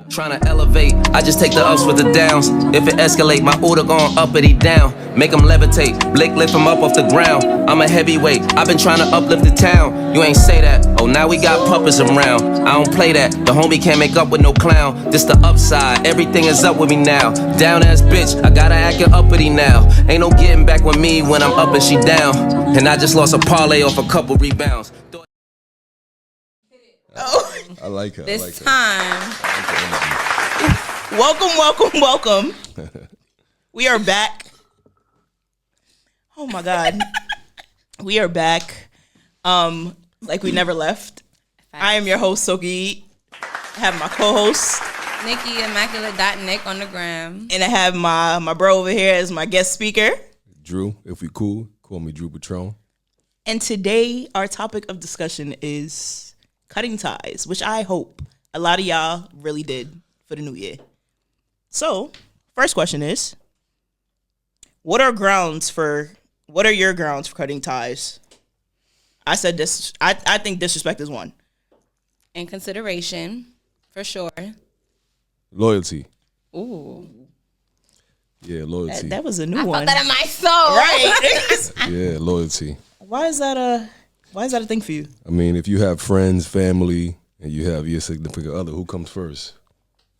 Trying to elevate, I just take the ups with the downs. If it escalate, my order gon' uppity down. Make them levitate, Blake lift them up off the ground. I'm a heavyweight, I've been trying to uplift the town. You ain't say that, oh now we got puppets around. I don't play that, the homie can't make up with no clown. This the upside, everything is up with me now. Down ass bitch, I gotta act uppity now. Ain't no getting back with me when I'm up and she down. And I just lost a parlay off a couple rebounds. I like her. This time. Welcome. We are back. Oh my God. We are back. Like we never left. I am your host, Soki. I have my co-host, Nikki Immaculate.Nick on the gram. and I have my bro over here as my guest speaker. Drew, if we cool, call me Drew Patron. And today our topic of discussion is cutting ties, which I hope a lot of y'all really did for the new year. So, first question is, what are your grounds for cutting ties? I said this. I think disrespect is one. And consideration, for sure. Loyalty. Ooh. Yeah, loyalty. That was a new I one. felt that in my soul. Right. Yeah, loyalty. Why is that a thing for you? I mean, if you have friends, family, and you have your significant other, who comes first?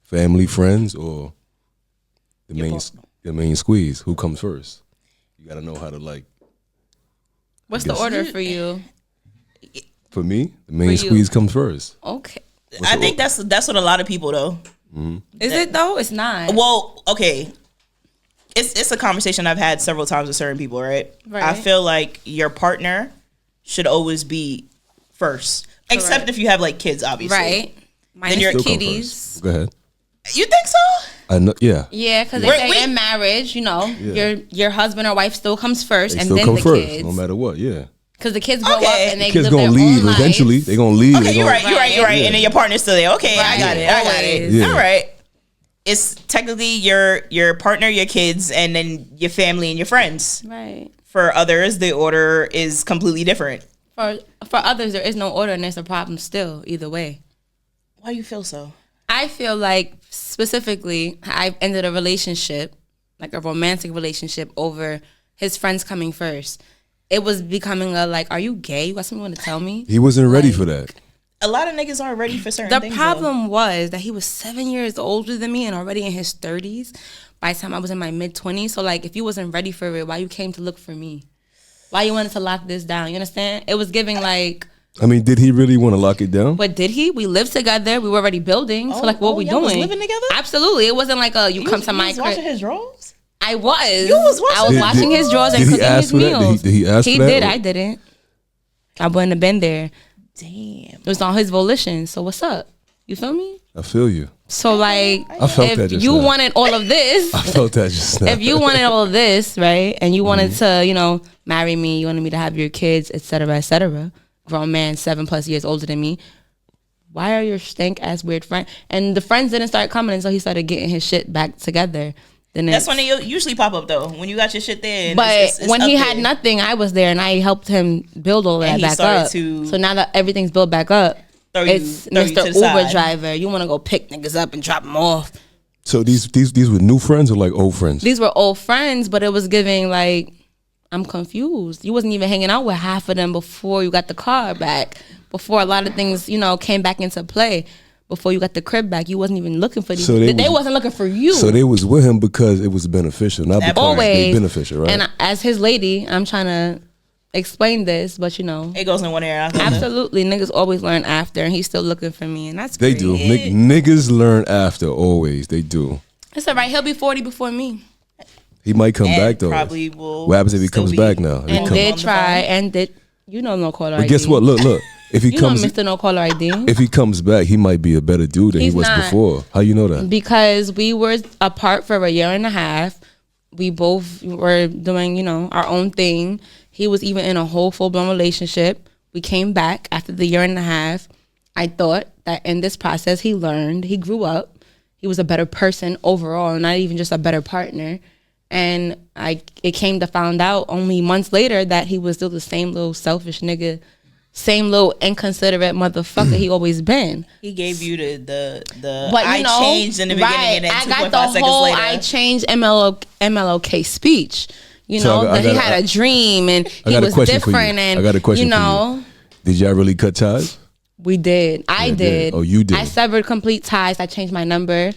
Family, friends, or the main squeeze? Who comes first? You got to know how to like. What's the order for you? For me, the main squeeze comes first. Okay. I think that's what a lot of people though. Mm-hmm. Is it though? It's not. Well, okay. It's a conversation I've had several times with certain people, right? I feel like your partner should always be first. Correct. Except if you have like kids, obviously. Right. Minus your kitties. Go ahead. You think so? I know. Yeah. Yeah, because if they're in marriage, your husband or wife still comes first, and then the kids. No matter what. Yeah. Because the kids grow up and they kids live gonna their leave own eventually. lives. They gonna leave. Okay, you're right. Yeah. And then your partner's still there. Okay, Right. I got it. Yeah. All right. It's technically your partner, your kids, and then your family and your friends. Right. For others, the order is completely different. For others, there is no order, and there's a problem still. Either way. Why do you feel so? I feel like specifically, I've ended a relationship, like a romantic relationship, over his friends coming first. It was becoming a like, are you gay? You got something you want to tell me? He wasn't ready for that. A lot of niggas aren't ready for certain things. The problem was that he was 7 years older than me and already in his 30s by the time I was in my mid-20s. So, like, if you wasn't ready for it, why you came to look for me? Why you wanted to lock this down? You understand? It was giving, like... I mean, did he really want to lock it down? But did he? We lived together. We were already building. So, like, what we y'all doing? Was living together? Absolutely. It wasn't like you come to my crib. You was watching his drawers? I was. You was watching? I was watching his drawers and cooking his meals. Did he ask for that? He did. I didn't. I wouldn't have been there. Damn. It was on his volition. So what's up? You feel me? I feel you. So like, I felt that if just you now. wanted all of this, I felt that just now. if you wanted all of this, right, and you wanted to, marry me, you wanted me to have your kids, etc., grown man 7+ years older than me, why are your stank ass weird friends? And the friends didn't start coming until he started getting his shit back together. Then that's when they usually pop up though. When you got your shit there. But it's when he there. had nothing, I was there and I helped him build all that back up. So now that everything's built back up, it's Mr. Uber driver. You want to go pick niggas up and drop them off. So these were new friends or like old friends? These were old friends, but it was giving like, I'm confused. You wasn't even hanging out with half of them before you got the car back. Before a lot of things, came back into play. Before you got the crib back, you wasn't even looking for these. So they wasn't looking for you. So they was with him because it was beneficial, not because always they beneficial, right? And as his lady, I'm trying to explain this, but it goes in one ear. Absolutely, niggas always learn after, and he's still looking for me, and that's they great. do. Niggas learn after always. They do. It's all right. He'll be 40 before me. He might come back though. Probably will. What happens if he comes back now? And did try and did. No caller ID. But guess what? Look. If he comes, Mr. No Caller ID. If he comes back, he might be a better dude than he was before. How you know that? Because we were apart for a year and a half. We both were doing, our own thing. He was even in a whole full-blown relationship. We came back after the year and a half. I thought that in this process, he learned, he grew up. He was a better person overall, not even just a better partner. And it came to find out only months later that he was still the same little selfish nigga same little inconsiderate motherfucker he always been. He gave you the But I you know, changed in the beginning right, and then I 2.5 got the seconds whole later. I changed MLK speech. You So know, I that he got- had a dream and I he got a was question for you. different. And I got a question you for you. know, Did y'all really cut ties? we did. I Yeah, did. oh, you did. I severed complete ties. I changed my number.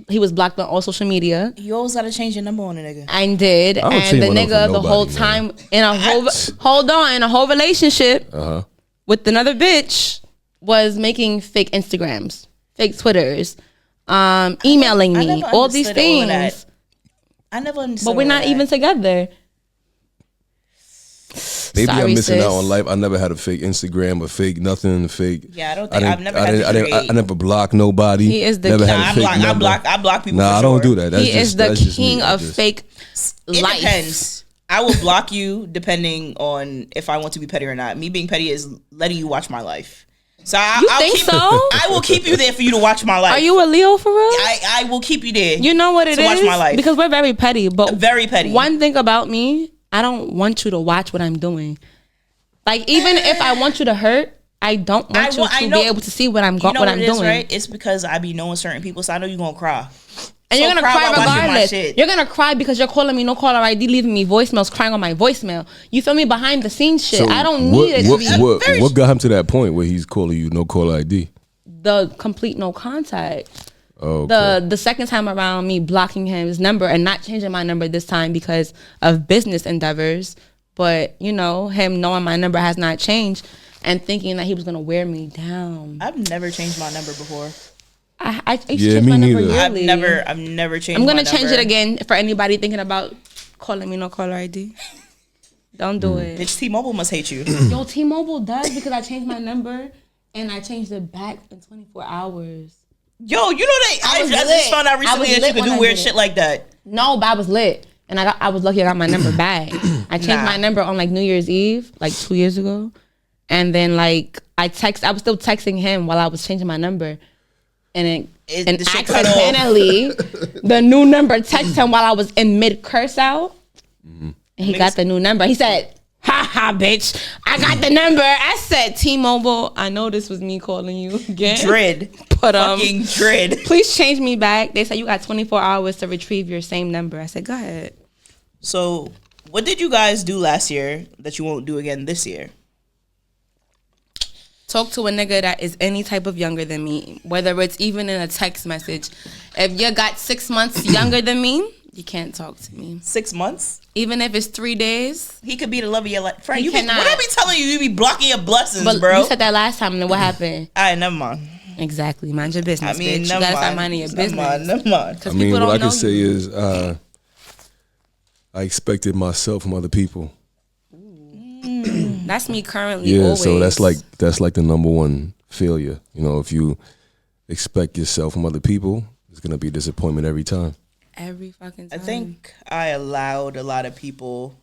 He was blocked on all social media. You always gotta change your number on a nigga. I did. I don't And change the my number nigga for the whole nobody, time in a whole in a whole relationship with another bitch was making fake Instagrams, fake Twitters, emailing I me, never all these understood all of that. things. I never understood. But we're all not that. even together. Maybe Sorry, I'm missing sis. out on life. I never had a fake Instagram, a fake nothing, fake. Yeah, I don't think I've never had to create. I never blocked nobody. He is the never king. had Nah, a I fake block, number. I block people. Nah, for I don't sure. do that. That's He just, is the that's just me. king I of just- fake It life. depends. I will block you depending on if I want to be petty or not. Me being petty is letting you watch my life. So I'll think keep, so? I will keep you there for you to watch my life. Are you a Leo for real? I will keep you there. You know what it to is? watch my life. Because we're very petty. But Very petty. One thing about me, I don't want you to watch what I'm doing. Like, even if I want you to hurt, I don't want you to be able to see what I'm You know what I'm it is, doing. right? It's because I be knowing certain people, so I know you're gonna cry. And So you're gonna cry cry while watching my regardless. shit. You're gonna cry because you're calling me no caller ID, leaving me voicemails, crying on my voicemail. You feel me? Behind the scenes shit. So I don't need it to be what got him to that point where he's calling you no caller ID? the complete no contact. Oh, okay. The second time around, me blocking his number and not changing my number this time because of business endeavors, but you know, him knowing my number has not changed and thinking that he was gonna wear me down. I've never changed my number before. I used to Yeah, change me my number neither. yearly. I've never changed. I'm gonna my change number. it again for anybody thinking about calling me no caller ID. Don't do it. Bitch, T-Mobile must hate you. Yo, T-Mobile does because I changed my number and I changed it back in 24 hours. Yo, you know that I was just lit. found out I recently was that you lit could when do I weird did it. shit like that. No, but I was lit. And I was lucky I got my number back. I changed Nah. my number on like New Year's Eve, like 2 years ago. And then like I was still texting him while I was changing my number. And The shit cut off. accidentally the new number texted him while I was in mid curse out. And he got the new number. He said, "Ha ha, bitch. I got the number." I said, "T-Mobile, I know this was me calling you again." Dread. But Fucking dread. please change me back. They said you got 24 hours to retrieve your same number. I said, "Go ahead." So, what did you guys do last year that you won't do again this year? Talk to a nigga that is any type of younger than me, whether it's even in a text message. If you got 6 months younger than me, you can't talk to me. 6 months? Even if it's 3 days. He could be the love of your life. Friend, He you be, cannot. what I be telling you, you be blocking your blessings, But bro. you said that last time, and then what happened? All right, never mind. Exactly. Mind your business, I mean, bitch. You never gotta mind. start minding your Never business. mind, never mind. Because I mean, people what I don't know can say you. is I expected myself from other people. That's me currently. Yeah, always. so that's like the number one failure. You know, if you expect yourself from other people, it's gonna be a disappointment every time. every fucking I time. think I allowed a lot of people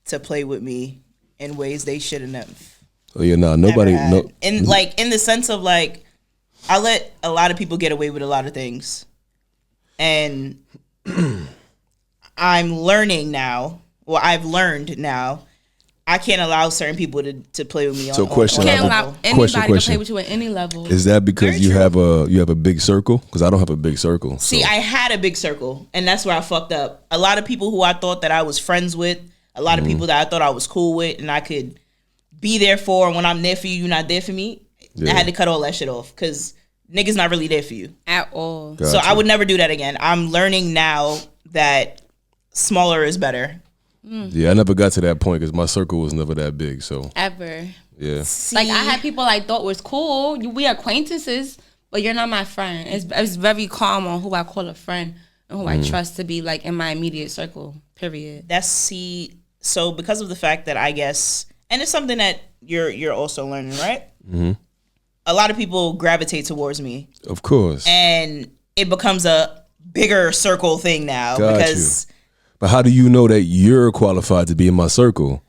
to play with me in ways they shouldn't have. Oh yeah, nah, nobody, Never had. no, in the sense of like, I let a lot of people get away with a lot of things, and I'm learning now. Well, I've learned now. I can't allow certain people to play with me. So question, on Can't I have a- allow anybody question. to play with you at any level. is that because Very you true. have a big circle? Because I don't have a big circle. See, so. I had a big circle, and that's where I fucked up. A lot of people who I thought that I was friends with, a lot of people that I thought I was cool with, and I could be there for. And when I'm there for you, you're not there for me. Yeah. I had to cut all that shit off because niggas not really there for you. At all. Gotcha. So I would never do that again. I'm learning now that smaller is better. Yeah, I never got to that point because my circle was never that big. So Ever. yeah, Like I had people I thought was cool. We acquaintances, but you're not my friend. It's very calm on who I call a friend and who I trust to be like in my immediate circle. Period. So because of the fact that I guess, and it's something that you're also learning, right? Mm-hmm. A lot of people gravitate towards me, of course. and it becomes a bigger circle thing now Got because But how do you know that you're qualified to be in my circle?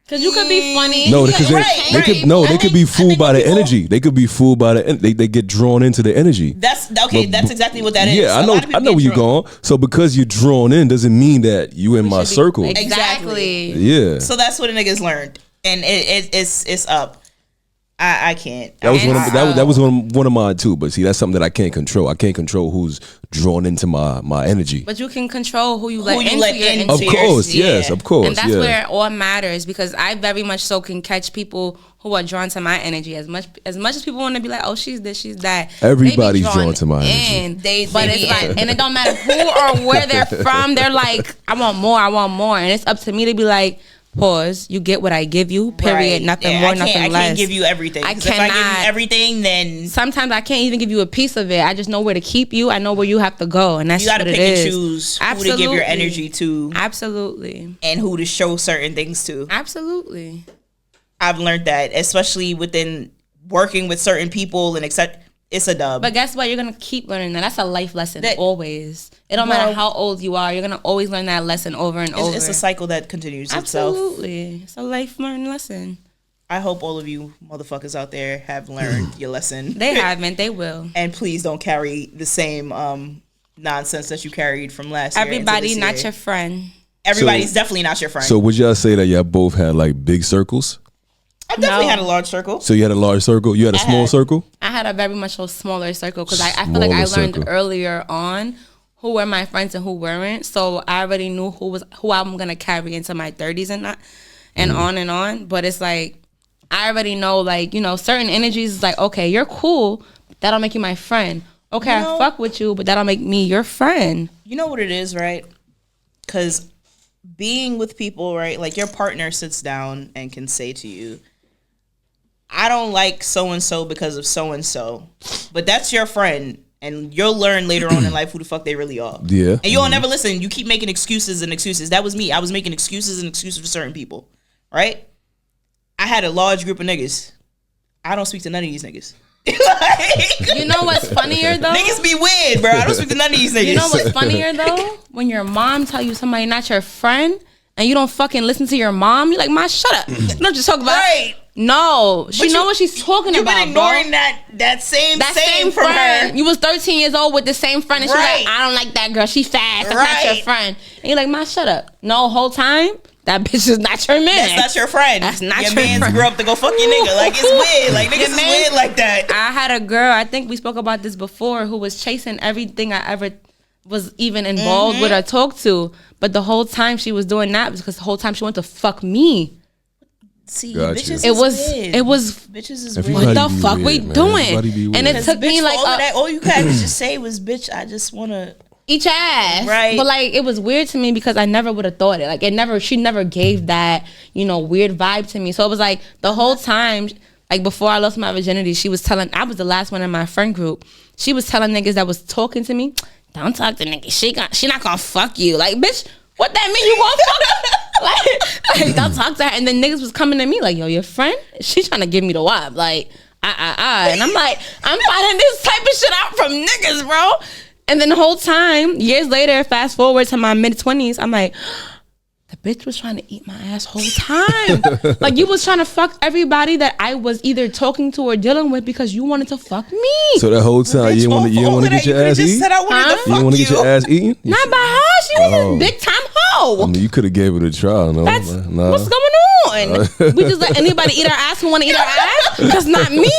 Cause you could be funny. No, because Right, they could no, I they could think- be I fooled think by when the people- energy. They could be fooled by they get drawn into the energy. that's okay. But- That's exactly what that is. Yeah, A I know. lot of people I know get where you're drawn- going. So because you're drawn in doesn't mean that you in my circle. Exactly. Yeah. So that's what the niggas learned. and it's up. I can't. That was And that was one of mine too. But see, that's something that I can't control. I can't control who's drawn into my energy. But you can control who you let into let your into Of energy. course, yes, of course. And that's yeah. where it all matters, because I very much so can catch people who are drawn to my energy as much as people want to be like, oh, she's this, she's that. Everybody's They be drawn to my energy. in. They But be it's like, in. and it don't matter who or where they're from. They're like, I want more, and it's up to me to be like, pause. You get what I give you. Period. Right. Nothing Yeah, more, I can't, nothing I less. can't give you everything. I 'Cause if I give cannot. you everything, then Sometimes I can't even give you a piece of it. I just know where to keep you. I know where you have to go, and that's you got to what pick it and is. choose who to Absolutely. give your energy to Absolutely. and who to show certain things to. Absolutely. I've learned that, especially within working with certain people and accept. It's a dub. But guess what? You're gonna keep learning that. That's a life lesson. That- Always. It don't Well- matter how old you are. You're gonna always learn that lesson over and over. It's a cycle that continues itself. Absolutely. It's a life learning lesson. I hope all of you motherfuckers out there have learned your lesson. They haven't. They will. And please don't carry the same nonsense that you carried from last year. into Everybody this not year. your friend. Everybody's definitely not your friend. So would y'all say that y'all both had like big circles? I definitely No. had a large circle. So you had a large circle. You had a small had- circle. I had a very much so smaller circle because I feel like I Smaller learned circle. earlier on who were my friends and who weren't. So I already knew who I'm gonna carry into my 30s and not and on. But it's like I already know, like, you know, certain energies is like, okay, you're cool, that'll make you my friend. Okay, You know- I fuck with you, but that'll make me your friend. You know what it is, right? Because being with people, right? Like your partner sits down and can say to you, I don't like so and so because of so and so, but that's your friend, and you'll learn later on in life who the fuck they really are. Yeah. And you'll never listen. You keep making excuses and excuses. That was me. I was making excuses and excuses for certain people, right? I had a large group of niggas. I don't speak to none of these niggas. Like, You know what's funnier though? niggas be weird, bro. I don't speak to none of these niggas. You know what's funnier though? When your mom tell you somebody not your friend and you don't fucking listen to your mom, you're like, Ma, shut up. You don't just talk about Right. No, she But know you- what she's talking You've about, been ignoring bro. that same from friend. her. You was 13 years old with the same friend, and she's Right. like, I don't like that girl. She fast. That's not your Right. friend. And you're like, Ma, shut up. No, whole time that bitch is not your man. That's not your friend. That's not your your man's friend. grew up to go fuck your nigga. Like, it's weird. Like, niggas Your is man- weird like that. I had a girl, I think we spoke about this before, who was chasing everything I ever was even involved with or talked to. But the whole time she was doing that was because the whole time she wanted to fuck me. See, Gotcha. bitches It is was weird. it was Bitches is Everybody weird. what the be fuck weird, we man. doing? Everybody be And weird. it took Bitch, me like all, of that, all you had to just say was, bitch, I just want to. each ass. Right. But like it was weird to me because I never would have thought it. Like she never gave that, you know, weird vibe to me. So it was like the whole time, like before I lost my virginity, she was telling, I was the last one in my friend group. She was telling niggas that was talking to me, don't talk to niggas. She not gonna fuck you. Like, bitch, what that mean? You gonna fuck her? like, don't talk to her. And then niggas was coming to me like, yo, your friend? She trying to give me the wop. Like, And I'm like, I'm finding this type of shit out from niggas, bro. And then the whole time, years later, fast forward to my mid-20s, I'm like, the bitch was trying to eat my ass whole time. Like, you was trying to fuck everybody that I was either talking to or dealing with because you wanted to fuck me. So that whole time you didn't want to get your ass eaten. Said I wanted Huh? to You fuck didn't want to get your ass eaten. Not by her. She was Oh. a big time hoe. I mean, you could have gave it a try. No, That's nah. what's going on. We just let anybody eat our ass who want to eat our ass. That's not me.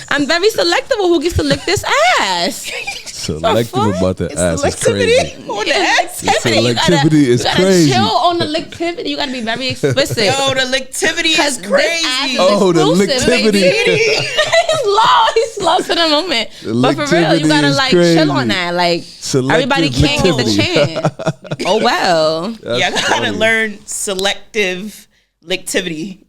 I'm very selective of who gets to lick this ass. Selective fuck? about the ass is crazy. Selectivity on the ass. Selectivity is you gotta crazy. chill on the lectivity. You gotta be very explicit. Yo, the lectivity Because is this ass crazy. is Oh, the exclusive, lectivity. baby. He's slow to the moment. The But for real, lectivity you gotta is like crazy. chill on that. Like Selective everybody can't get the lectivity. chance. Oh well. Yeah, I That's gotta funny. learn selective lectivity.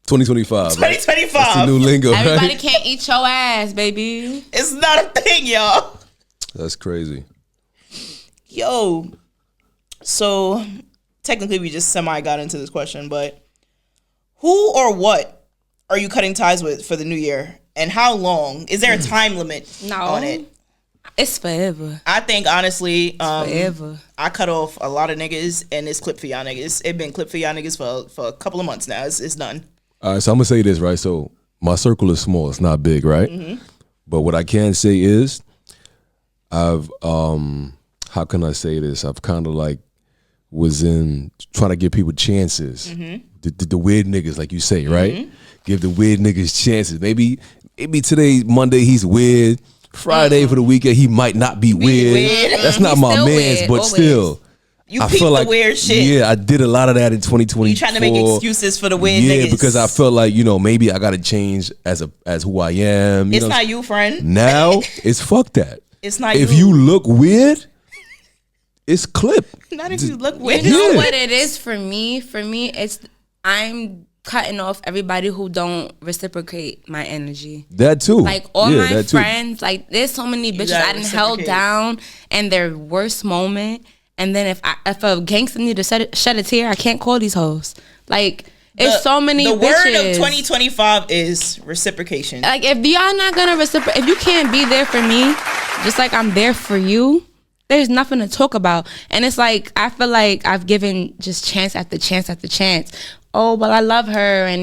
2025. Right? 2025. That's the new lingo, Everybody right? can't eat your ass, baby. It's not a thing, y'all. That's crazy. Yo, so technically we just semi got into this question, but who or what are you cutting ties with for the new year, and how long? Is there a time limit No. on it? It's forever. I think honestly, Forever. I cut off a lot of niggas, and it's clipped for y'all niggas. It been clipped for y'all niggas for a couple of months now. It's done. All right, so I'm gonna say this, right? So my circle is small; it's not big, right? But what I can say is, I've how can I say this? I've kind of like was in trying to give people chances. The weird niggas, like you say, right? Give the weird niggas chances. Maybe today, Monday, he's weird. Friday for the weekend, he might not be weird. That's not He's my still man's, weird, but always. still. You I peep feel the like, weird shit. Yeah, I did a lot of that in 2024. You trying to make excuses for the weird yeah, niggas. because I felt like, maybe I got to change as who I am. It's not you, friend. Now, it's fuck that. It's not If you. you look weird, it's clip. Not if you look weird. You know Yeah. what it is for me? For me, it's I'm cutting off everybody who don't reciprocate my energy. That too. Like all Yeah, my that too. friends, like there's so many bitches gotta I done held reciprocate. down in their worst moment. And then if a gangster need to shed a tear, I can't call these hoes. Like it's so many The bitches. word of 2025 is reciprocation. Like if y'all not gonna reciprocate, if you can't be there for me, just like I'm there for you, there's nothing to talk about. And it's like I feel like I've given just chance after chance after chance. Oh, well, I love her, and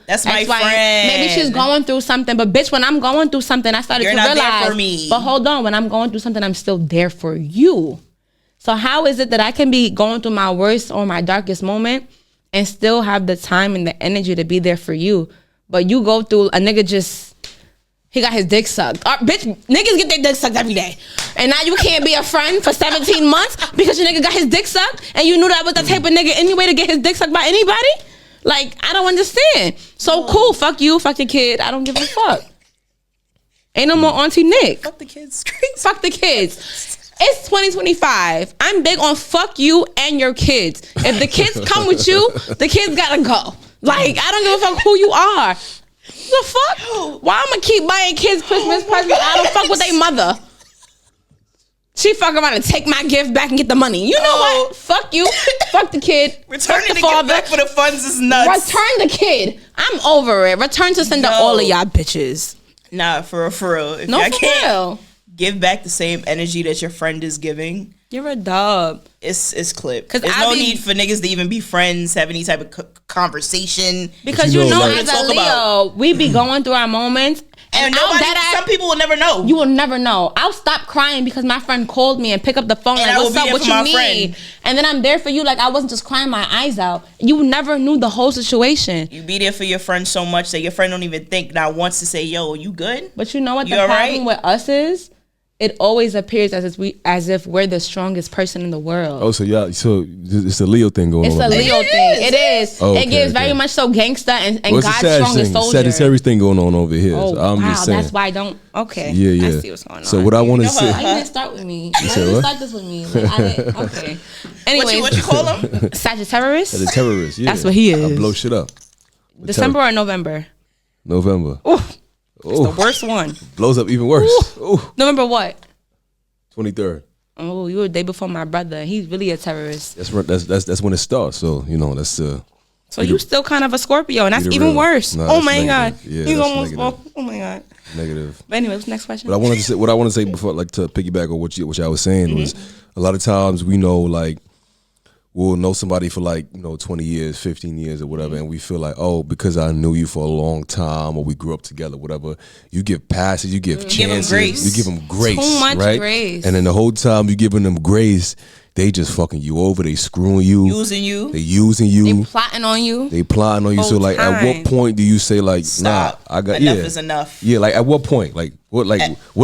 That's my X, Y, friend. Maybe she's going through something, but bitch, when I'm going through something, I started You're to not realize. there for me. But hold on, when I'm going through something, I'm still there for you. So how is it that I can be going through my worst or my darkest moment and still have the time and the energy to be there for you? But you go through a nigga he got his dick sucked. Bitch, niggas get their dick sucked every day. And now you can't be a friend for 17 months because your nigga got his dick sucked and you knew that was the type of nigga anyway to get his dick sucked by anybody? Like, I don't understand. So cool, fuck you, fuck your kid. I don't give a fuck. Ain't no more Auntie Nick. Fuck the kids. Fuck the kids. It's 2025. I'm big on fuck you and your kids. If the kids come with you, the kids gotta go. Like, I don't give a fuck who you are. The fuck? Why I'ma keep buying kids Christmas presents? I don't fuck with their mother. She fuck around and take my gift back and get the money. You know what? Fuck you. Fuck the kid. Returning fuck the gift back for the funds is nuts. Return the kid. I'm over it. Return to sender all of y'all bitches. Nah, for real. If No, y'all for can't real. give back the same energy that your friend is giving, You're a dub. it's clip. 'Cause There's I no be- need for niggas to even be friends, have any type of conversation. Because you you know, know, like- as a Talk Leo, about- we be going through our moments. And out nobody, that some people will never know. you will never know. I'll stop crying because my friend called me and pick up the phone And like, I will what's be up, there what for you my need? friend. And then I'm there for you like I wasn't just crying my eyes out. You never knew the whole situation. You be there for your friend so much that your friend don't even think not once to say, yo, you good? But you know what You the all problem right? with us is? It always appears as if we're the strongest person in the world. Oh, so it's a Leo thing going It's on. a Leo thing. It is. Oh, it okay, gives very okay. much so gangster and What's God's the strongest soldier. Sagittarius thing going on over here. Oh, so I'm wow, just saying. that's why I don't. Okay. Yeah, yeah. I see what's going on. So what I want to know say. her. Why you didn't start with me? Why said you didn't what? start this with me? Like, I didn't, okay. Anyways, What you call them? Sagittarius? The terrorist, yeah. That's what he I is. blow shit up. December or November? November. The worst one. Blows up even worse. Ooh. November what? 23rd. Oh, you were the day before my brother. He's really a terrorist. That's when it starts. So that's So you still kind of a Scorpio, and that's Be the even real. worse. No, oh that's my negative. god. Yeah, He's that's almost negative. oh my god. negative. But anyway, what's the next question? But I wanted to say what I want to say before, like to piggyback on what I was saying was a lot of times we know like we'll know somebody for 20 years, 15 years or whatever, and we feel like, oh, because I knew you for a long time or we grew up together, whatever, you give passes, you give give 'em chances, grace. you give them grace, Too much right? grace. And then the whole time you giving them grace, they just fucking you over, they screwing you, Using you. they using you. They plotting on you. They plotting on you. So Whole like, at what time. point do you say like, Stop. nah, I got Enough yeah, is enough. Yeah, like at what point? Like what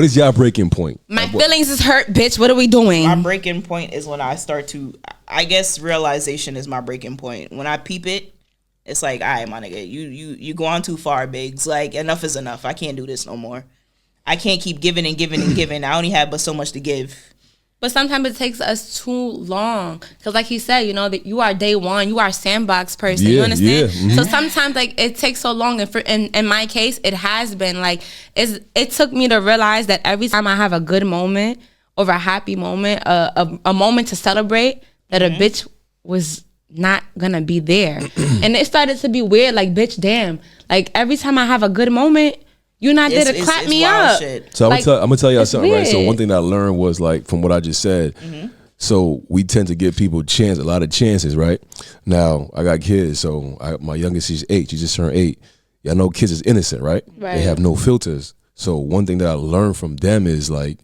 is your breaking point? My At what- feelings is hurt, bitch. What are we doing? My breaking point is when I start to, I guess realization is my breaking point. When I peep it, it's like, all right, my nigga, you going too far, Biggs. Like, enough is enough. I can't do this no more. I can't keep giving and giving and giving. I only have but so much to give. But sometimes it takes us too long. Because like he said, that you are day one. You are a sandbox person. You Yeah, understand? yeah, So sometimes like it takes so long. And in my case, it has been like, it took me to realize that every time I have a good moment or a happy moment, a moment to celebrate, that a bitch was not gonna be there. And it started to be weird. Like, bitch, damn. Like every time I have a good moment, you're not there to clap me wild up. shit. So Like, I'm gonna tell y'all it's something, right? So weird. one thing that I learned was like from what I just said. So we tend to give people a lot of chances, right? Now I got kids, so my youngest is 8. She just turned 8. Y'all know kids is innocent, right? Right. They have no filters. So one thing that I learned from them is like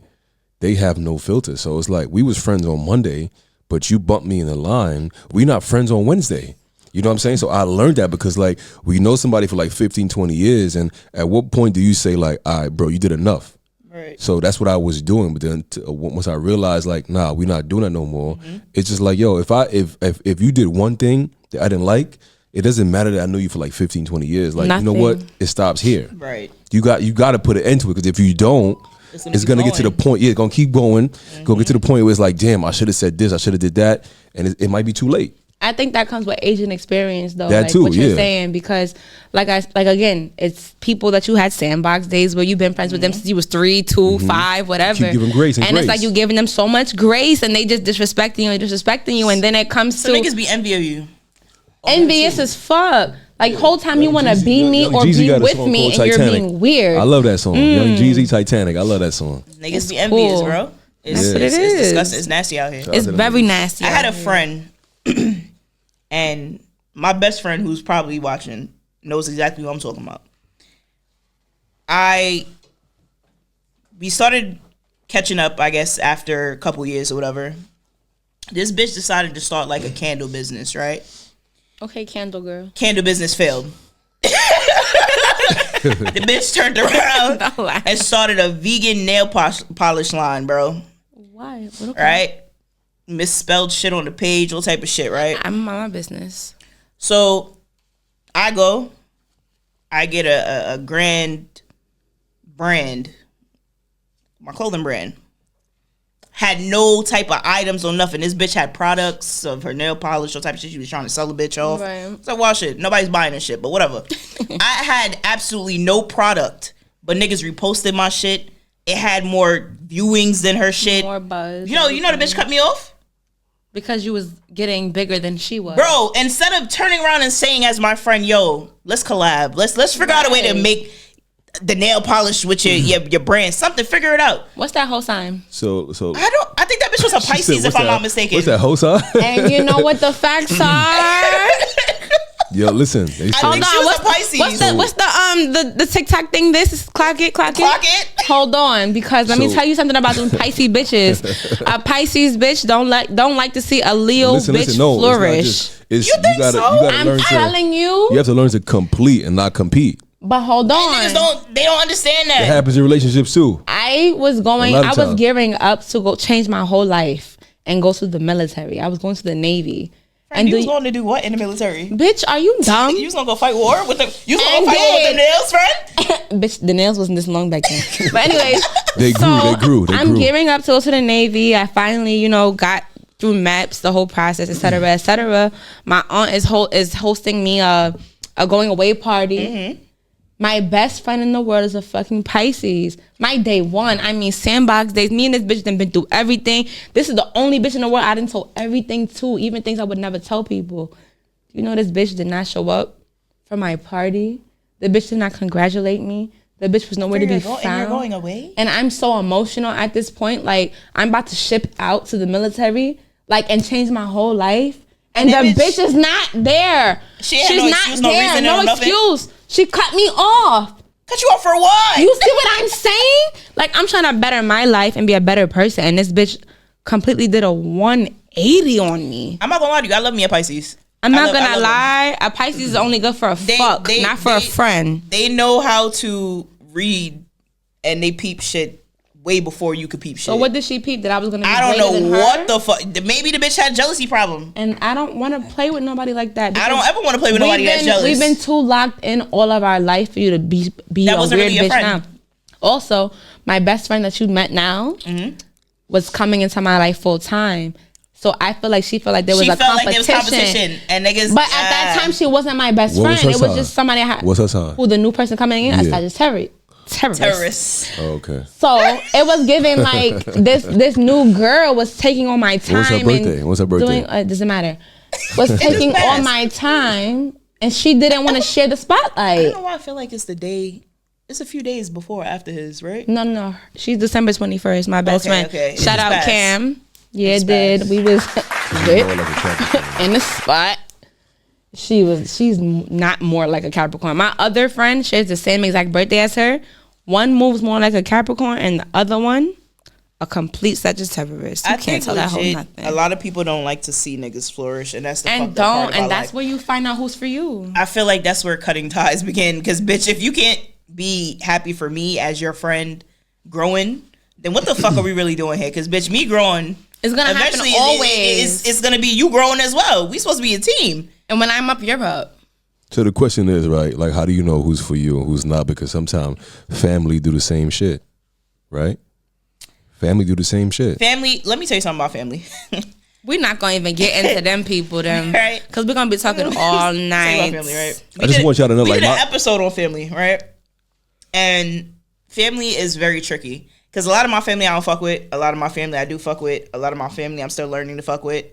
they have no filters. So it's like we was friends on Monday, but you bumped me in the line. We not friends on Wednesday. You know what I'm saying? So I learned that because like we know somebody for like 15, 20 years. And at what point do you say like, all right, bro, you did enough? Right. So that's what I was doing. But then once I realized like, nah, we're not doing that no more. It's just like, yo, if you did one thing that I didn't like, it doesn't matter that I knew you for like 15, 20 years. Like, you know what? It stops here. Right. You got to put it into it because if you don't, it's gonna get to the point. Yeah, it's gonna keep going. Gonna get to the point where it's like, damn, I should have said this. I should have did that, and it might be too late. I think that comes with age and experience, though. That like too, what you're yeah. saying, because again, it's people that you had sandbox days where you've been friends with them since you was 3, 2, 5, whatever. Keep giving grace and it's like you giving them so much grace, and they just disrespecting you, and then it comes So to niggas be envy of you. envious as fuck. Like whole time you want to be me or Jeezy be got a with song me, called and you're Titanic. being weird. I love that song. Young Jeezy, Titanic. I love that song. Niggas be envious, cool. bro. It's, That's what it's, it it's is. disgusting. It's nasty out here. It's very nasty. I had a friend, and my best friend, who's probably watching, knows exactly what I'm talking about. We started catching up, I guess, after a couple years or whatever. This bitch decided to start like a candle business, right? Okay, candle girl. Candle business failed. The bitch turned around Don't laugh. and started a vegan nail polish line, bro. Why? What okay. Right? Misspelled shit on the page, all type of shit, right? I'm on my business. So I get a grand brand, my clothing brand. Had no type of items or nothing. This bitch had products of her nail polish, all type of shit. She was trying to sell the bitch off. Right. So, well, shit, nobody's buying this shit, but whatever. I had absolutely no product, but niggas reposted my shit. It had more viewings than her shit. More buzz. You know the bitch cut me off? Because you was getting bigger than she was. Bro, instead of turning around and saying as my friend, yo, let's collab. Let's figure out a way to make the nail polish with your brand. Something, figure it out. What's that whole sign? So I think that bitch was a she Pisces, said, if I'm not mistaken. What's that, Hosa? And you know what the facts are? Yo, listen. They I said, think she was a Pisces. What's the TikTok thing? This is clock it. Clock it. Hold on, because let me So- tell you something about them Pisces bitches. A Pisces bitch don't like to see a Leo bitch flourish. It's, You think so? gotta I'm learn telling you you. have to learn to complete and not compete. But hold on. Niggas don't understand that. It happens in relationships too. I was A lot of times. gearing up to go change my whole life and go to the military. I was going to the Navy. And you was going to do what in the military? Bitch, are you dumb? You was gonna go fight war with them? You was gonna And go fight war with them did. nails, friend? Bitch, the nails wasn't this long back then. But anyways, They grew. I'm gearing up to go to the Navy. I finally, got through MEPS, the whole process, et cetera, et cetera. My aunt is hosting me a going away party. Mm-hmm. My best friend in the world is a fucking Pisces. My day one, sandbox days. Me and this bitch done been through everything. This is the only bitch in the world I done told everything to, even things I would never tell people. You know, this bitch did not show up for my party. The bitch did not congratulate me. The bitch was nowhere to be found. And you're going away? And I'm so emotional at this point. Like, I'm about to ship out to the military, and change my whole life. And that the bitch- bitch is not there. She had She's no not excuse, no there. reason, No no nothing? excuse. She cut me off. Cut you off for what? You see what I'm saying? Like, I'm trying to better my life and be a better person. And this bitch completely did a 180 on me. I'm not gonna lie to you. I love me a Pisces. I'm not I gonna love lie. A Pisces is only good for a fuck, not for a friend. They know how to read, and they peep shit way before you could peep shit. So what did she peep? That I was gonna be I don't greater than know her? what the fuck. Maybe the bitch had jealousy problem. And I don't want to play with nobody like that. I don't ever want to play with nobody that's jealous. We've been too locked in all of our life for you to be That a wasn't weird really a bitch friend. now. Also, my best friend that you met now Mm-hmm. was coming into my life full time. So I feel like she felt like there was She a felt like competition. there was competition, and niggas. But at that time, she wasn't my best What was friend. her It was sign? just somebody I had. What's her sign? Who the new person coming in? A Yeah. Sagittarius. terrorists. Oh, okay. So it was giving like this new girl was taking all my time. What's her birthday? and What's her birthday? Doing, doesn't matter. Was taking all passed. my time, and she didn't want to share the I spotlight. don't know why I feel like it's the day. It's a few days before or after his, right? No. She's December 21st. My best Okay, friend. okay. It Shout just out passed. Cam. Yeah, Just it did. passed. We was More lit like a Capricorn. in the spot. She's not more like a Capricorn. My other friend shares the same exact birthday as her. One moves more like a Capricorn, and the other one, a complete Sagittarius. You I can't think tell that whole legit, nothing. a lot of people don't like to see niggas flourish, and that's the And fucked up part don't, and about that's life. where you find out who's for you. I feel like that's where cutting ties begin. Because, bitch, if you can't be happy for me as your friend growing, then what the fuck are we really doing here? Because, bitch, me growing, It's gonna happen eventually always. it's gonna be you growing as well. We supposed to be a team. And when I'm up, you're up. So the question is, right? Like, how do you know who's for you and who's not? Because sometimes family do the same shit, right? Family do the same shit. Family, let me tell you something about family. We're not gonna even get into them people, them, Right. because we're gonna be talking all Say night. about family, right? I just want y'all to know, we like, did an my- episode on family, right? And family is very tricky because a lot of my family I don't fuck with. A lot of my family I do fuck with. A lot of my family I'm still learning to fuck with.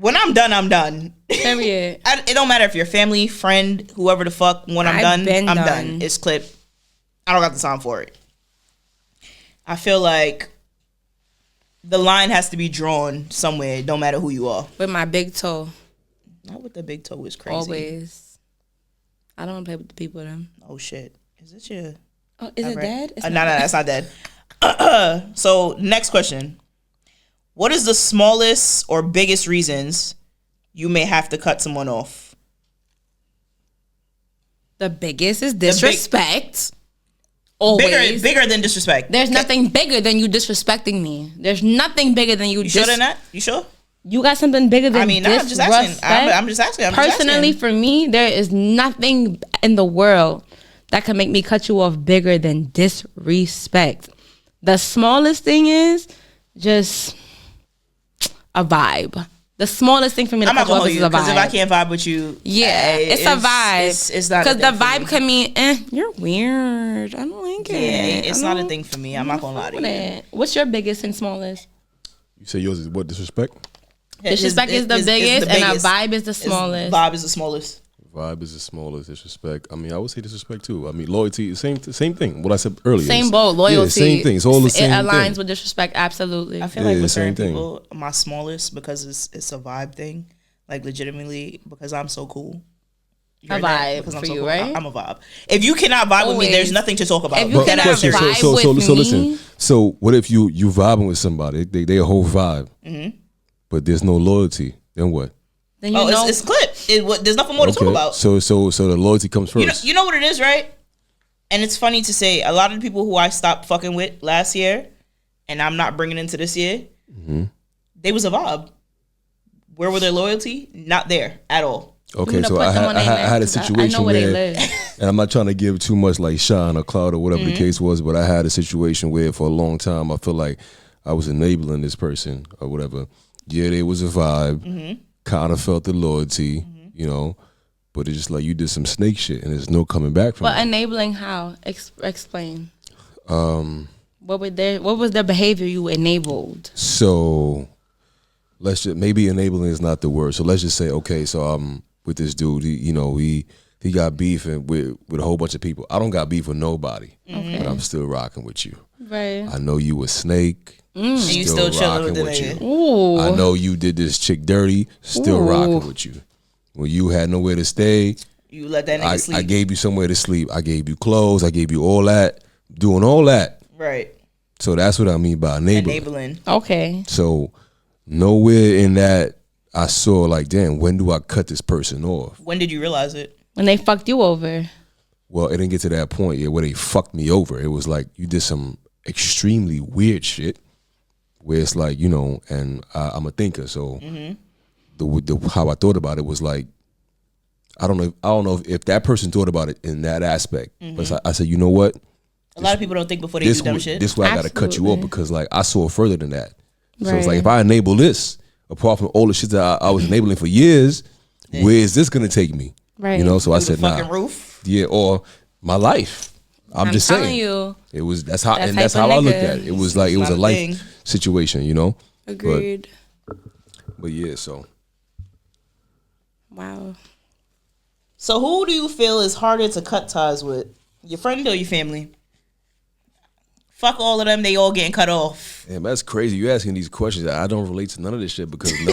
When I'm done, I'm done. Period. It don't matter if you're family, friend, whoever the fuck. When I'm I've done, been I'm done. done. It's clip. I don't got the time for it. I feel like the line has to be drawn somewhere. No matter who you are. With my big toe, Not with the big toe is crazy. always. I don't wanna play with the people, them. Oh shit! Is this your? Oh, is it Right. dead? It's No, not. that's not dead. So next question: what is the smallest or biggest reasons you may have to cut someone off? The biggest is disrespect. Always. Bigger than disrespect. There's nothing bigger than you disrespecting me. There's nothing bigger than you. You sure than that? You sure? You got something bigger than I mean, nah, I'm just disrespect? asking. I'm just asking. Personally, for me, there is nothing in the world that can make me cut you off bigger than disrespect. The smallest thing is just a vibe. The smallest thing for me to I'm not cut you gonna off hold is you a because vibe. if I can't vibe with you, Yeah, it's a vibe. It's not a because the thing for vibe me. can mean, you're weird. I don't like Yeah, it. it's I not a don't thing for me. I'm not gonna lie to fuck with you. it. What's your biggest and smallest? You say yours is what, disrespect? Disrespect is the biggest, and a vibe is the smallest. Vibe is the smallest. Vibe is the smallest. Disrespect. I mean, I would say disrespect too. I mean, loyalty, same thing. What I said earlier. Same boat, loyalty. Yeah, same thing. It's all the same It aligns thing. with disrespect, absolutely. I feel Yeah, like the with same certain thing. people, my smallest because it's a vibe thing. Like legitimately because I'm so cool. You A heard that? vibe Because I'm for so you, cool. right? I'm a vibe. If you cannot vibe with me, Always. there's nothing to talk about. If you But cannot question, vibe so with so me- listen. So what if you vibing with somebody? They a whole vibe, but there's no loyalty. Then what? Then you Oh, know, it's clip. There's nothing more to talk about. So the loyalty comes first. You know what it is, right? And it's funny to say, a lot of the people who I stopped fucking with last year, and I'm not bringing into this year, they was a vibe. Where were their loyalty? Not there at all. Okay, gonna so put I them had on I their had, I had a map, 'cause I know situation where they where, live. and I'm not trying to give too much like shine or cloud or whatever the case was, but I had a situation where for a long time I feel like I was enabling this person or whatever. Yeah, there was a vibe, kind of felt the loyalty, you know, but it's just like you did some snake shit and there's no coming back from but it. enabling how? Explain. What was their behavior you enabled? So let's just, maybe enabling is not the word. So let's just say, okay, so I'm with this dude. He got beef and with a whole bunch of people. I don't got beef with nobody, but I'm still rocking with you. Right. I know you a snake. And you still chilling with the nigga. Ooh. I know you did this chick dirty. Still Ooh. rocking with you. When you had nowhere to stay, You let that nigga I sleep. gave you somewhere to sleep. I gave you clothes. I gave you all that. Doing all that. Right. So that's what I mean by enabling. Enabling. Okay. So nowhere in that I saw like, damn, when do I cut this person off? When did you realize it? When they fucked you over. Well, it didn't get to that point yet where they fucked me over. It was like you did some extremely weird shit where it's like, you know, and I'm a thinker, so the how I thought about it was like, I don't know if that person thought about it in that aspect, but I said, you know what, A lot of people don't think before they this do dumb shit. this way I gotta cut you off Absolutely. because like I saw further than that. So it's like Right. if I enable this, apart from all the shit that I was enabling for years, where is this gonna take me? Right. You know, so I Through said, the fucking nah, roof. yeah, or my life. I'm just telling saying. you. It was that's how That and that's type of how I looked nigga. at it. It was like it was not a a life thing. situation, you know. Agreed. But yeah, so Wow. So who do you feel is harder to cut ties with? Your friend or your family? Fuck all of them, they all getting cut off. Damn, that's crazy. You asking these questions. I don't relate to none of this shit because ain't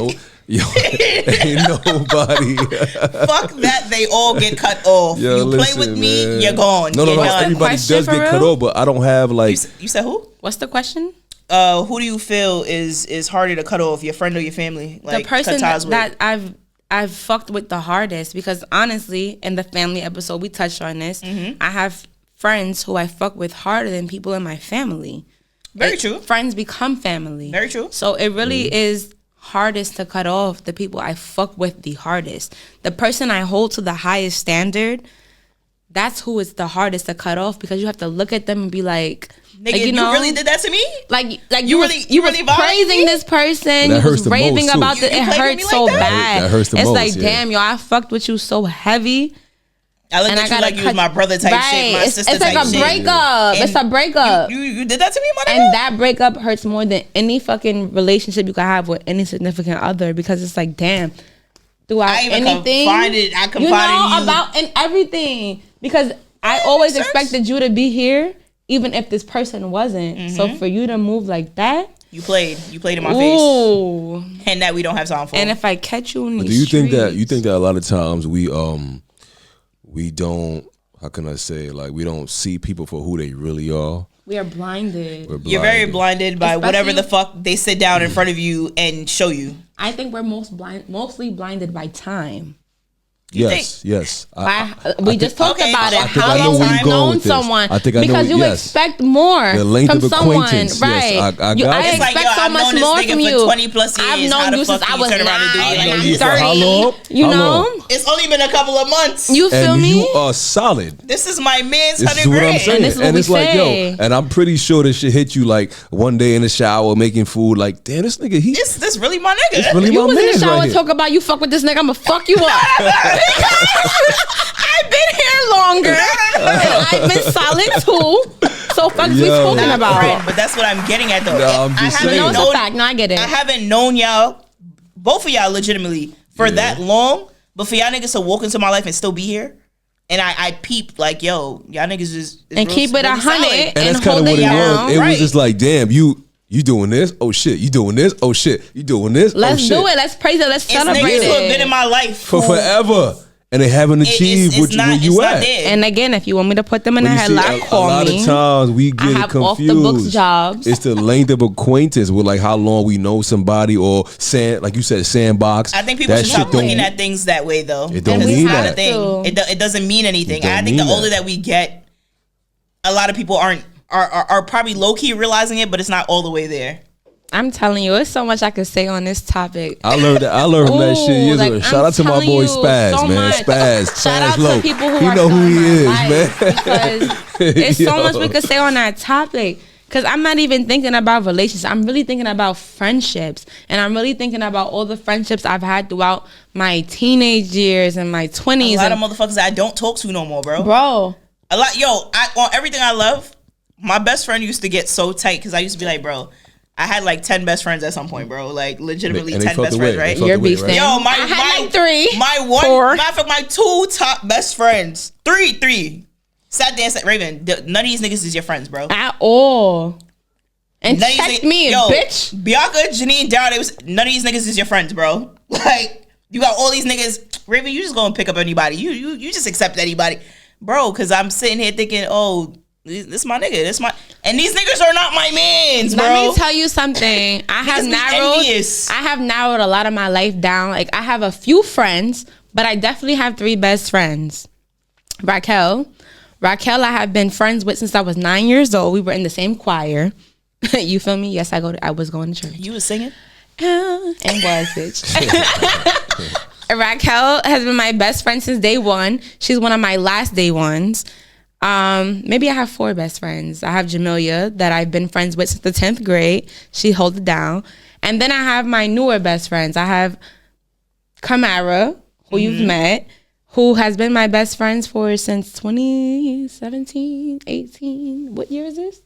nobody. Fuck that. They all get cut off. Yo, you listen, play with me, man. you're gone. No. You're done. Everybody Question does for get cut real? off, but I don't have like. You said who? What's the question? Who do you feel is harder to cut off, your friend or your family? Like, The person cut ties with? that I've fucked with the hardest, because honestly, in the family episode we touched on this. I have friends who I fuck with harder than people in my family. Very true. Friends become family. Very true. So it really is hardest to cut off the people I fuck with the hardest. The person I hold to the highest standard, that's who is the hardest to cut off, because you have to look at them and be like, Nigga, like, you really did that to me? like You was really praising violated me? this person, That you hurts was the raving most, too. about You it played with hurts me so like that? bad. That hurts the it's most, like, yeah. damn, yo, I fucked with you so heavy. I looked And I at you gotta like you was my brother type shit, my sister it's like type a shit. breakup. It's a And breakup. You did that to me, my nigga? And that breakup hurts more than any fucking relationship you could have with any significant other, because it's like, damn, throughout I even anything, confided in you. about in everything, because I always sense. expected you to be here, even if this person wasn't. So for you to move like that, You played in my face, ooh. and that we don't have time for. And if I catch you in But these do you streets, think that a lot of times we don't, how can I say, like, we don't see people for who they really are? we are blinded. We're you're very blinded by whatever the Especially- fuck they sit down in front of you and show you. I think we're mostly blinded by time. Yes. We just talked okay, about it. I think How I know long where we've you're going known with this. someone. I think I know because what- you yes. expect more The length from of someone, acquaintance, yes, right? I got I it. It's like, expect yo, so I've much known this more nigga from for you. 20 plus years. I've How known the you fuck since do I you was turn around and do 9 it and like I'm this? For how 30. long? You How know, long? It's only been a couple of months. you feel And me? you are solid. This is my man's This 100 is what I'm grand. saying. And this is what And we it's like, say. yo, and I'm pretty sure this shit hit you like one day in the shower making food. Like, damn, this nigga, This really my nigga. It's really You my was in the man shower right here. talk about you fuck with this nigga, I'ma fuck you up. I've been here longer and I've been solid too. So fuck we Yo. talking Right, about. but that's what I'm getting at though. No, I'm just saying. No, it's known, a fact. No, I get it. I haven't known y'all, both of y'all legitimately, for that long. But for y'all niggas to walk into my life and still be here, and I peep like, yo, y'all niggas is And real, keep it really 100. solid. And and that's kind hold of what it it down. was. It Right. was just like, damn, you doing this? Oh shit, you doing this? Oh shit, you doing this? Let's oh, shit. do it. Let's praise it. Let's It's celebrate niggas who have been in it. my life for who- forever, and they haven't achieved it's where you it's not at. there. And again, if you want me to put them in But a you see, headlock, a call lot me. of times we get it have confused. off the books jobs. It's the length of acquaintance with like how long we know somebody, or like you said, sandbox. I think people That should stop shit don't- looking at things that way, though. It don't Because mean it's not that. a thing. to. It doesn't mean anything. It don't I think the mean older that. that we get, a lot of people are probably low key realizing it, but it's not all the way there. I'm telling you, there's so much I could say on this topic. I learned from that shit years Ooh, ago. like, Shout I'm out to my telling boy you Spaz, so man. much. Spaz Shout out Low. to people who He are know still who in he my is, life, man. because there's so Yo. much we could say on that topic. Because I'm not even thinking about relationships. I'm really thinking about friendships. And I'm really thinking about all the friendships I've had throughout my teenage years and my 20s. A lot of and, motherfuckers that I don't talk to no more, bro. bro, A lot, yo. On everything I love, my best friend used to get so tight because I used to be like, bro, I had like 10 best friends at some point, bro. Like legitimately And they 10 felt best the way. friends, right? They felt you're the way, beasting. right? Yo, I had like 3. My one, 4. matter of fact, my 2 top best friends, three. Sat there and said, Raven, none of these niggas is your friends, bro. At all. And None of these check niggas- me, yo, bitch. Bianca, Janine, Daryl, none of these niggas is your friends, bro. Like, you got all these niggas. Raven, you just go and pick up anybody. You just accept anybody. Bro, because I'm sitting here thinking, oh, this my nigga. And these niggas are not my mans, bro. Let me tell you something. I envious. have narrowed a lot of my life down. Like, I have a few friends, but I definitely have 3 best friends. Raquel, I have been friends with since I was 9 years old. We were in the same choir. You feel me? Yes, I was going to church. You was singing? And was, bitch. Raquel has been my best friend since day one. She's one of my last day ones. Maybe I have 4 best friends. I have Jamelia that I've been friends with since the 10th grade. She holds it down. And then I have my newer best friends. I have Kamara, who you've met, who has been my best friends since 2017, 18. What year is this?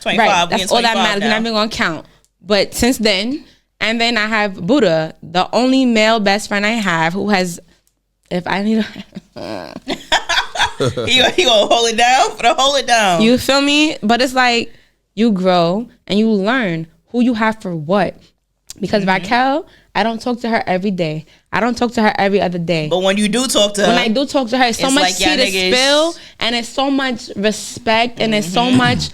25. Right, we that's in all that 25 matters. We're now. not even gonna count. But since then, and then I have Buddha, the only male best friend I have, who has, if I need, He gonna hold it down? Hold it down. you feel me? But it's like you grow and you learn who you have for what. Because Raquel, I don't talk to her every day. I don't talk to her every other day. But when you do talk to her, when I do talk to her, it's so much tea to spill, and it's so much respect, and it's so much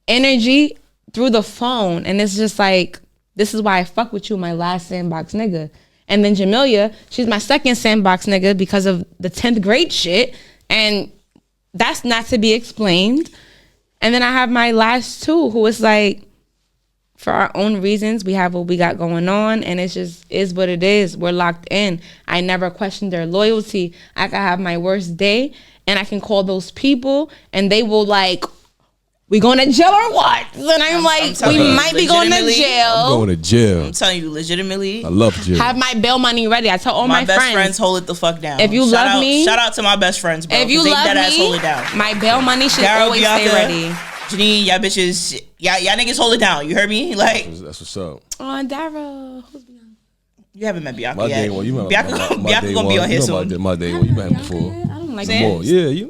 energy through the phone. And it's just like, this is why I fuck with you, my last sandbox nigga. And then Jamelia, she's my second sandbox nigga because of the 10th grade shit. And that's not to be explained. And then I have my last two who is like, for our own reasons, we have what we got going on, and it just is what it is. We're locked in. I never questioned their loyalty. I can have my worst day, and I can call those people, and they will like, we going to jail or what? And I'm like, we might be going to jail. I'm going to jail. I'm telling you, legitimately. I love jail. Have my bail money ready. I tell all my best friends hold it the fuck down. If you love me, shout out to my best friends, bro. If you love me, ass hold it down. My bail money should Daryl, always Bianca, stay ready. Janine, y'all bitches, y'all niggas hold it down. You heard me? Like, That's what's up. Oh, Daryl. Who's Bianca? You haven't met Bianca My yet. day one. You Bianca gonna be on here soon. My day one. You met him before. I don't like Sam? that.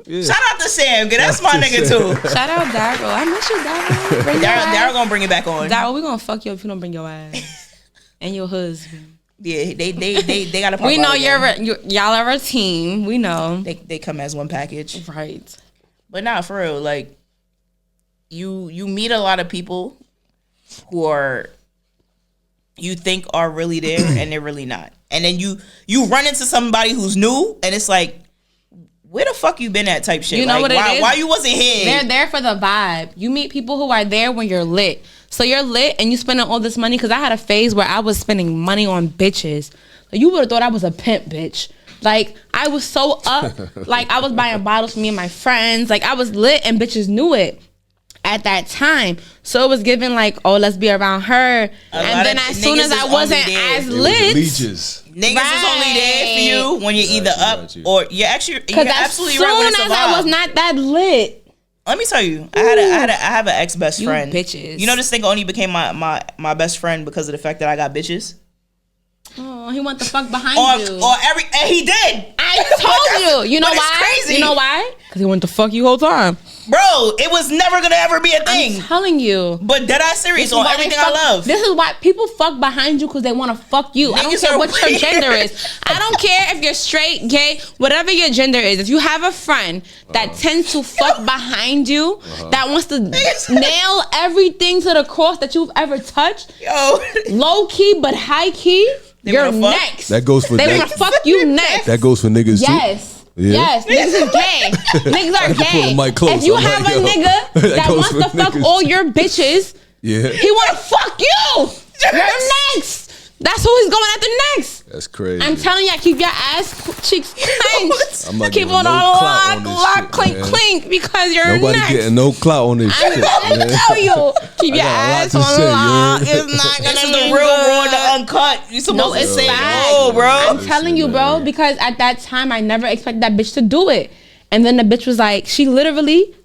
Yeah. Shout out to Sam, cause that's my nigga too. Shout out Daryl. I miss you, Daryl. Bring your Daryl ass. gonna bring it back on. Daryl, we gonna fuck you if you don't bring your ass and your husband. Yeah, they gotta. Pop We know out again. y'all are a team. We know. They come as one package. Right. But nah, for real, like you meet a lot of people who are you think are really there and they're really not. And then you run into somebody who's new and it's like, where the fuck you been at type shit? You know like, what it is? Why you wasn't here? They're there for the vibe. You meet people who are there when you're lit. So you're lit and you spending all this money. Because I had a phase where I was spending money on bitches. You would have thought I was a pimp, bitch. Like, I was so up. Like, I was buying bottles for me and my friends. Like, I was lit and bitches knew it at that time. So it was given like, oh, let's be around her. And then as soon as I wasn't as lit. Leeches. Niggas is only there for you when you're either up or you're absolutely right when it's a vibe. I was not that lit. Let me tell you, I have an ex best friend. Bitches. You know this thing only became my best friend because of the fact that I got bitches. Oh, he want the fuck behind you. And he did. I told you. You know But it's why? crazy. You know why? Because he wanted to fuck you whole time. Bro, it was never gonna ever be a thing. I'm telling you. But dead ass serious on everything I love. This is why people fuck behind you because they want to fuck you. I don't Niggas care are what your weird. gender is. I don't care if you're straight, gay, whatever your gender is. If you have a friend that tends to fuck behind you, that wants to nail everything to the cross that you've ever touched, Yo, low key but high key, you're wanna fuck? next. That goes for They that- want to fuck you next. That goes for niggas too. Yes. Yeah. Yes, niggas is gay. Niggas are can pull the gay. mic close. If you I'm have like, a yo, nigga that that goes wants for to fuck niggas. all your bitches, Yeah. he want to fuck you. You're next. That's who he's going after next. That's crazy. I'm telling you, keep your ass cheeks clenched. I'm not Keep getting on no a clout on this lock, shit, clink, man. clink, because you're Nobody next. getting no clout on this I'm shit, gonna man. tell you, keep your got a lot ass to on say, you lock. heard? It's not this gonna is be the real raw, good. the uncut. You supposed No, to it's say fact. no, bro. I'm telling you, bro, man. because at that time I never expected that bitch to do it. And then the bitch was like, she literally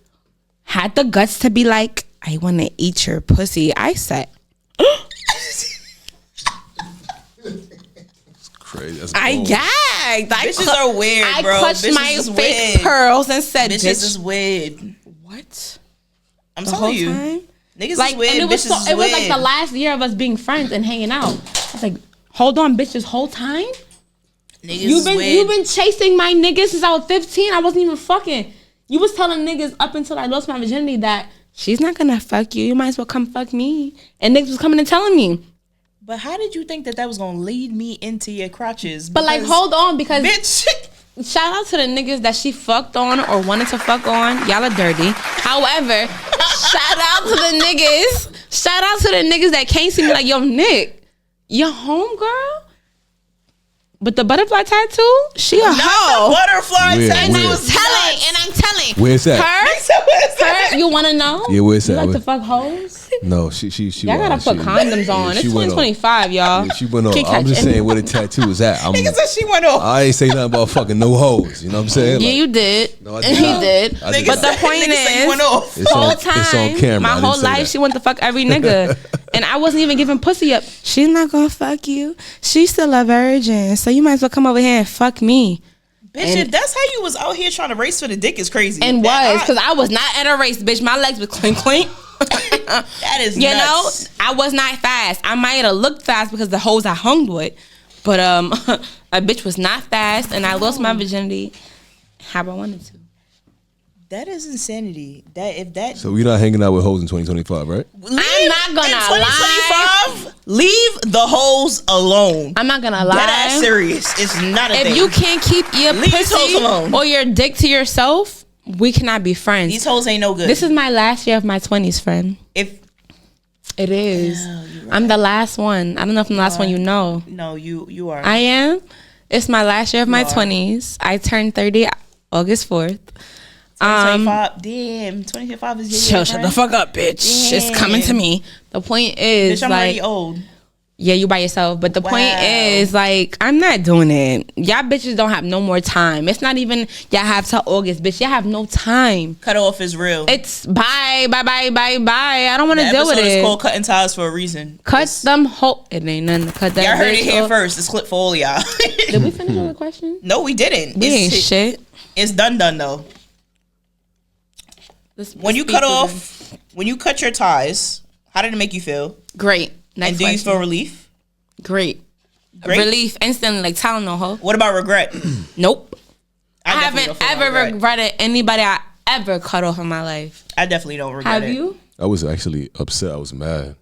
had the guts to be like, I want to eat your pussy. I said, Crazy. That's I bold. gagged. Bitches are weird, I bro. clutched Bitches my is fake weird. pearls and said, Bitches bitch, is weird. what? I'm The whole telling you, time? niggas Like, is weird. and it was Bitches is it was weird. like the last year of us being friends and hanging out. I was like, hold on, bitch, this whole time? Niggas You've is weird. been chasing my niggas since I was 15. I wasn't even fucking. You was telling niggas up until I lost my virginity that she's not gonna fuck you. You might as well come fuck me. And niggas was coming and telling me. But how did you think that was gonna lead me into your crotches? But like, Because, hold on, because bitch. shout out to the niggas that she fucked on or wanted to fuck on. Y'all are dirty. However, shout out to the niggas. Shout out to the niggas that can't see me like, yo, Nick, you home, girl? But the butterfly tattoo, she a Not hoe. the butterfly Weird, tattoo. And weird. I'm telling. Where's that? Her, you want to know? Yeah, where's You that? like to fuck hoes? No, she. Y'all gotta put condoms on. It's she went off. 2025, y'all. Yeah, she went off. Keep I'm just catching. saying where the tattoo is at. Nigga said she went off. I ain't say nothing about fucking no hoes. You know what I'm saying? Yeah, Like, you did. No, I And did he not. did. I did But not. the point Nigga said you went is, off. It's whole on- time, it's on camera. I my didn't whole say life, that. she went to fuck every nigga. And I wasn't even giving pussy up. She's not gonna fuck you. She's still a virgin. So you might as well come over here and fuck me. Bitch, if that's how you was out here trying to race for the dick is crazy. And was, because I was not at a race, bitch. My legs was clink clink. That is You nuts. know, I was not fast. I might have looked fast because the hoes I hung with, but a bitch was not fast, and I lost my virginity how I wanted to. That is insanity. So we're not hanging out with hoes in 2025, right? I'm not gonna lie. 2025, leave the hoes alone. I'm not gonna That lie. ass serious. It's not a thing. If you can't keep your Leave these hoes pussy alone. or your dick to yourself, we cannot be friends. These hoes ain't no good. This is my last year of my 20s, friend. if It is. I'm the last one. I don't know if I'm the last one you know. no, you are. I am. It's my last year of my are. 20s. I turned 30 August 4th. 2025. Damn, 2025 is your year, Shut the fuck up, bitch. It's coming to me. The point is, Bitch, I'm like, already old. yeah, you by yourself. But the point Wow. is, like, I'm not doing it. Y'all bitches don't have no more time. It's not even y'all have till August, bitch. Y'all have no time. Cut off is real. It's bye. I don't want The to deal with episode is it. called Cutting Ties for a reason. Cut them whole. It ain't nothing to cut that. Y'all heard it bitch here off. first. This clip for all y'all. Did we finish all the questions? No, we didn't. We ain't shit. It's done though. When you cut off, when you cut your ties, how did it make you feel? Great. Next And do you question. feel relief? Great. Great? Relief instantly, like Tylenol, ho. What about regret? Nope. I definitely haven't don't feel ever regret. regretted anybody I ever cut off in my life. I definitely don't regret it. Have you? I was actually upset. I was mad.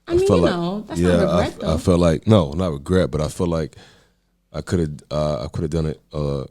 I mean, felt you like- know, that's not regret, though. I felt like no, not regret, but I felt like I could have done it a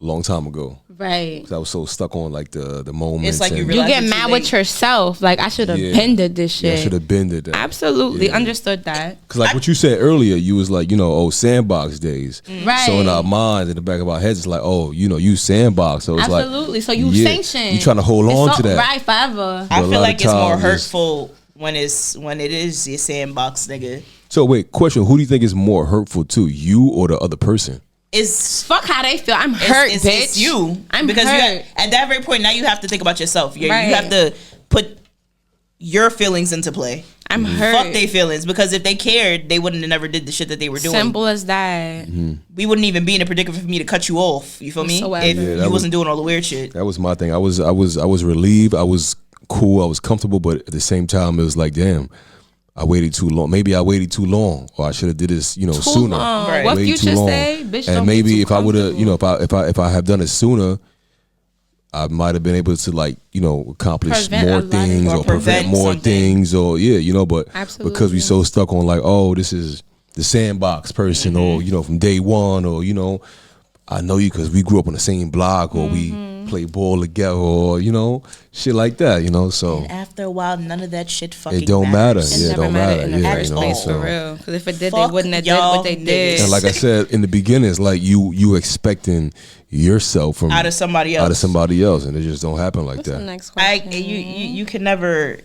long time ago. Right. 'Cause I was so stuck on like the moments. It's like you and- realize- You get it's too mad with late. yourself. Like, I should have Yeah. been did this Yeah, I shit. should have been did that. Absolutely. Yeah. Understood that. Cause like what you said earlier, you was like, sandbox days. Right. So in our minds, in the back of our heads, it's like, oh, you sandbox. So it's Absolutely. So you yeah, sanction. you trying to hold It's on so- to that. Right, forever. I But a feel lot like of it's more times it's- hurtful when it is your sandbox, nigga. So wait, question: who do you think is more hurtful to you or the other person? It's Fuck how they feel. I'm hurt, it's, bitch. It's you. I'm because hurt. at that very point now you have to think about yourself. You Right. have to put your feelings into play. I'm hurt. Fuck their feelings, because if they cared, they wouldn't have never did the shit that they were doing. Simple as that. We wouldn't even be in a predicament for me to cut you off. You feel me? Whatsoever. If Yeah, that you was- wasn't doing all the weird shit. That was my thing. I was relieved. I was cool. I was comfortable, but at the same time, it was like, damn, I waited too long. Maybe I waited too long, or I should have did this, sooner. long. Right. What Waited Future too long. say? Bitch, don't and be maybe too if I would have, comfortable. if I have done it sooner, I might have been able to accomplish Prevent a more lot of- things or or prevent prevent more something. things or but because Absolutely. we so stuck on like, oh, this is the sandbox person Mm-hmm. or from day one or I know you because we grew up on the same block or we play ball together or shit like that, so After a while, none of that shit fucking it don't matter. matters. It Yeah, it never don't mattered matter. in the Yeah, first place, so. for real. Because if it did, Fuck they wouldn't have did y'all what they niggas. did. And like I said in the beginning, it's like you expecting yourself from Out of somebody else. out of somebody else, and it just don't happen like What's the that. next I question? you can never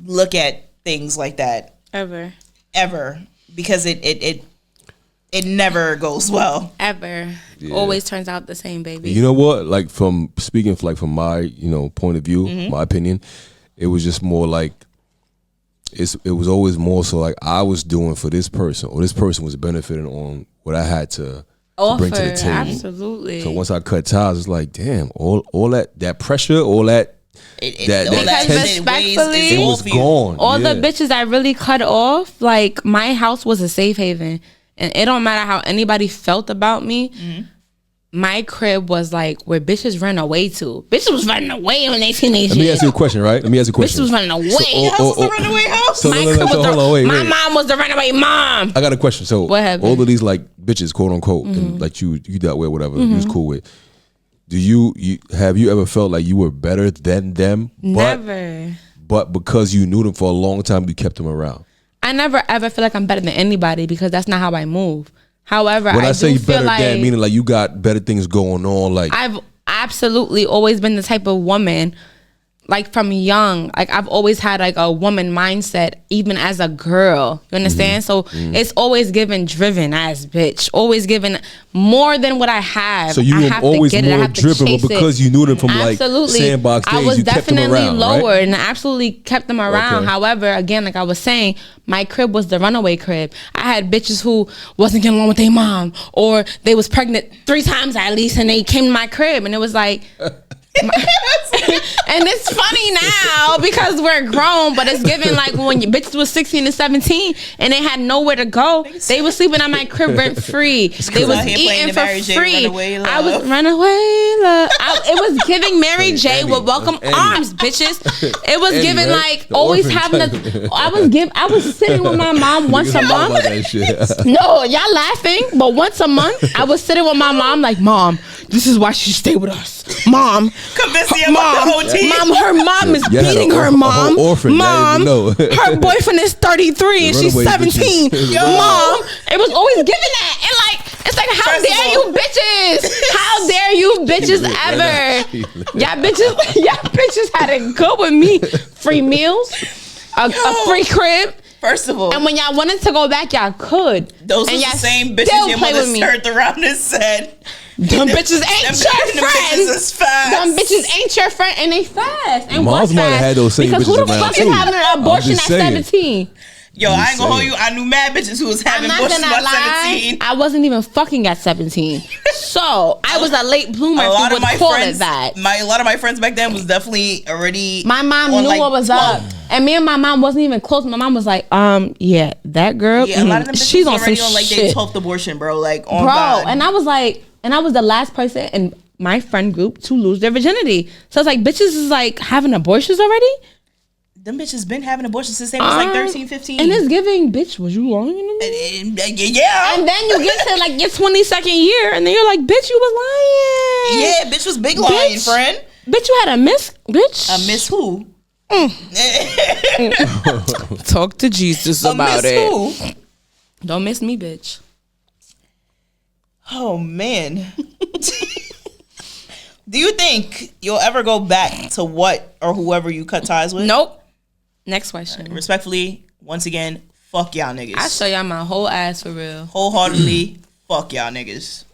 look at things like that Ever. because it never goes well. Ever. Always turns out the same, baby. You know what? Like from speaking from my point of view, Mm-hmm. my opinion, it was just more like it was always more so like I was doing for this person or this person was benefiting on what I had to bring to the Offer, table. absolutely. So once I cut ties, it's like damn, all that pressure, all that That- all that shit tension- weighs- respectfully- is it all was for you. gone. All yeah. the bitches I really cut off, like my house was a safe haven. And it don't matter how anybody felt about me. My crib was like where bitches ran away to. Bitches was running away when they teenage Let me years. ask you a question, right? Let me ask you a Bitches question. was running away. House was the runaway house. So my no, no, crib so was hold the, on, wait, my wait. mom was the runaway mom. I got a question. So What happened? all of these like bitches, quote unquote, and like you dealt with whatever you was cool with. Do you have you ever felt like you were better than them? Never. But because you knew them for a long time, you kept them around. I never ever feel like I'm better than anybody because that's not how I move. However, When I, I say do feel better like than, meaning like you got better things going on. Like I've absolutely always been the type of woman, like from young, like I've always had like a woman mindset, even as a girl. You understand? So it's always given driven as bitch, always given more than what I have. so you I were have always to get it. I more have to driven, chase but because it. you knew them from Absolutely. like sandbox days, I was you kept them definitely around, lower right? and I absolutely kept them around. Okay. However, again, like I was saying, my crib was the runaway crib. I had bitches who wasn't getting along with their mom, or they was pregnant 3 times at least, and they came to my crib, and it was like. And it's funny now because we're grown, but it's given like when your bitches was 16 and 17 and they had nowhere to go. They was sleeping at my crib rent free. They was out here playing eating the for Mary J. free. Runaway Love. I was runaway love. It was giving Mary J Annie. with welcome Annie. arms, bitches. It was Annie, giving right? like The always orphan having type. a. I was sitting with my mom once a Niggas know month. about that shit. No, y'all laughing, but once a month, I was sitting with my mom, like, Mom, this is why she stay with us. Mom, Convincing you Mom, about the OT. Mom, her mom is You had beating a her whole mom. orphan, Mom, y'all didn't even know. her boyfriend is 33 and she's Runaway 17. bitches. Mom, it was always giving that. And like, it's like, how First of dare all- you bitches? How dare you bitches ever? Y'all bitches had it good with me. Free meals, a free crib. First of all, And when y'all wanted to go back, y'all could. those and are y'all the same still bitches your play mother with me. turned around and said, Them bitches ain't them your bitches friends. is fast. Them bitches ain't your friend, and they fast. And Mom's what's might have fast? had those same because who bitches the around, fuck is too. having an I'm abortion at just saying. 17? Yo, I ain't gonna hold saying. you. I knew mad bitches who was I'm having not abortions gonna by lie. 17. I wasn't even fucking at 17. So I was a late bloomer. A If lot you of would my call friends, it that. a lot of my friends back then was definitely already. My mom on, knew like, what was 12. up, and me and my mom wasn't even close. My mom was like, yeah, that girl, Yeah, a lot of them bitches she's on already some on like their shit, 12th abortion, bro. Like, on bro. God. And I was like, and I was the last person in my friend group to lose their virginity. So it's like, bitches is like having abortions already. Them bitches been having abortions since they was like 13, 15. And it's giving, bitch, was you lying to me? Yeah. And then you get to like your 22nd year, and then you're like, bitch, you was lying. Yeah, bitch was big lying, Bitch. friend. Bitch, you had a miss, bitch. A miss who? Talk to Jesus A miss who? Don't miss me, bitch. Oh, man. Do you think you'll ever go back to what or whoever you cut ties with? Nope. Next question. Respectfully, once again, fuck y'all niggas. I show y'all my whole ass for real. Wholeheartedly, fuck y'all niggas.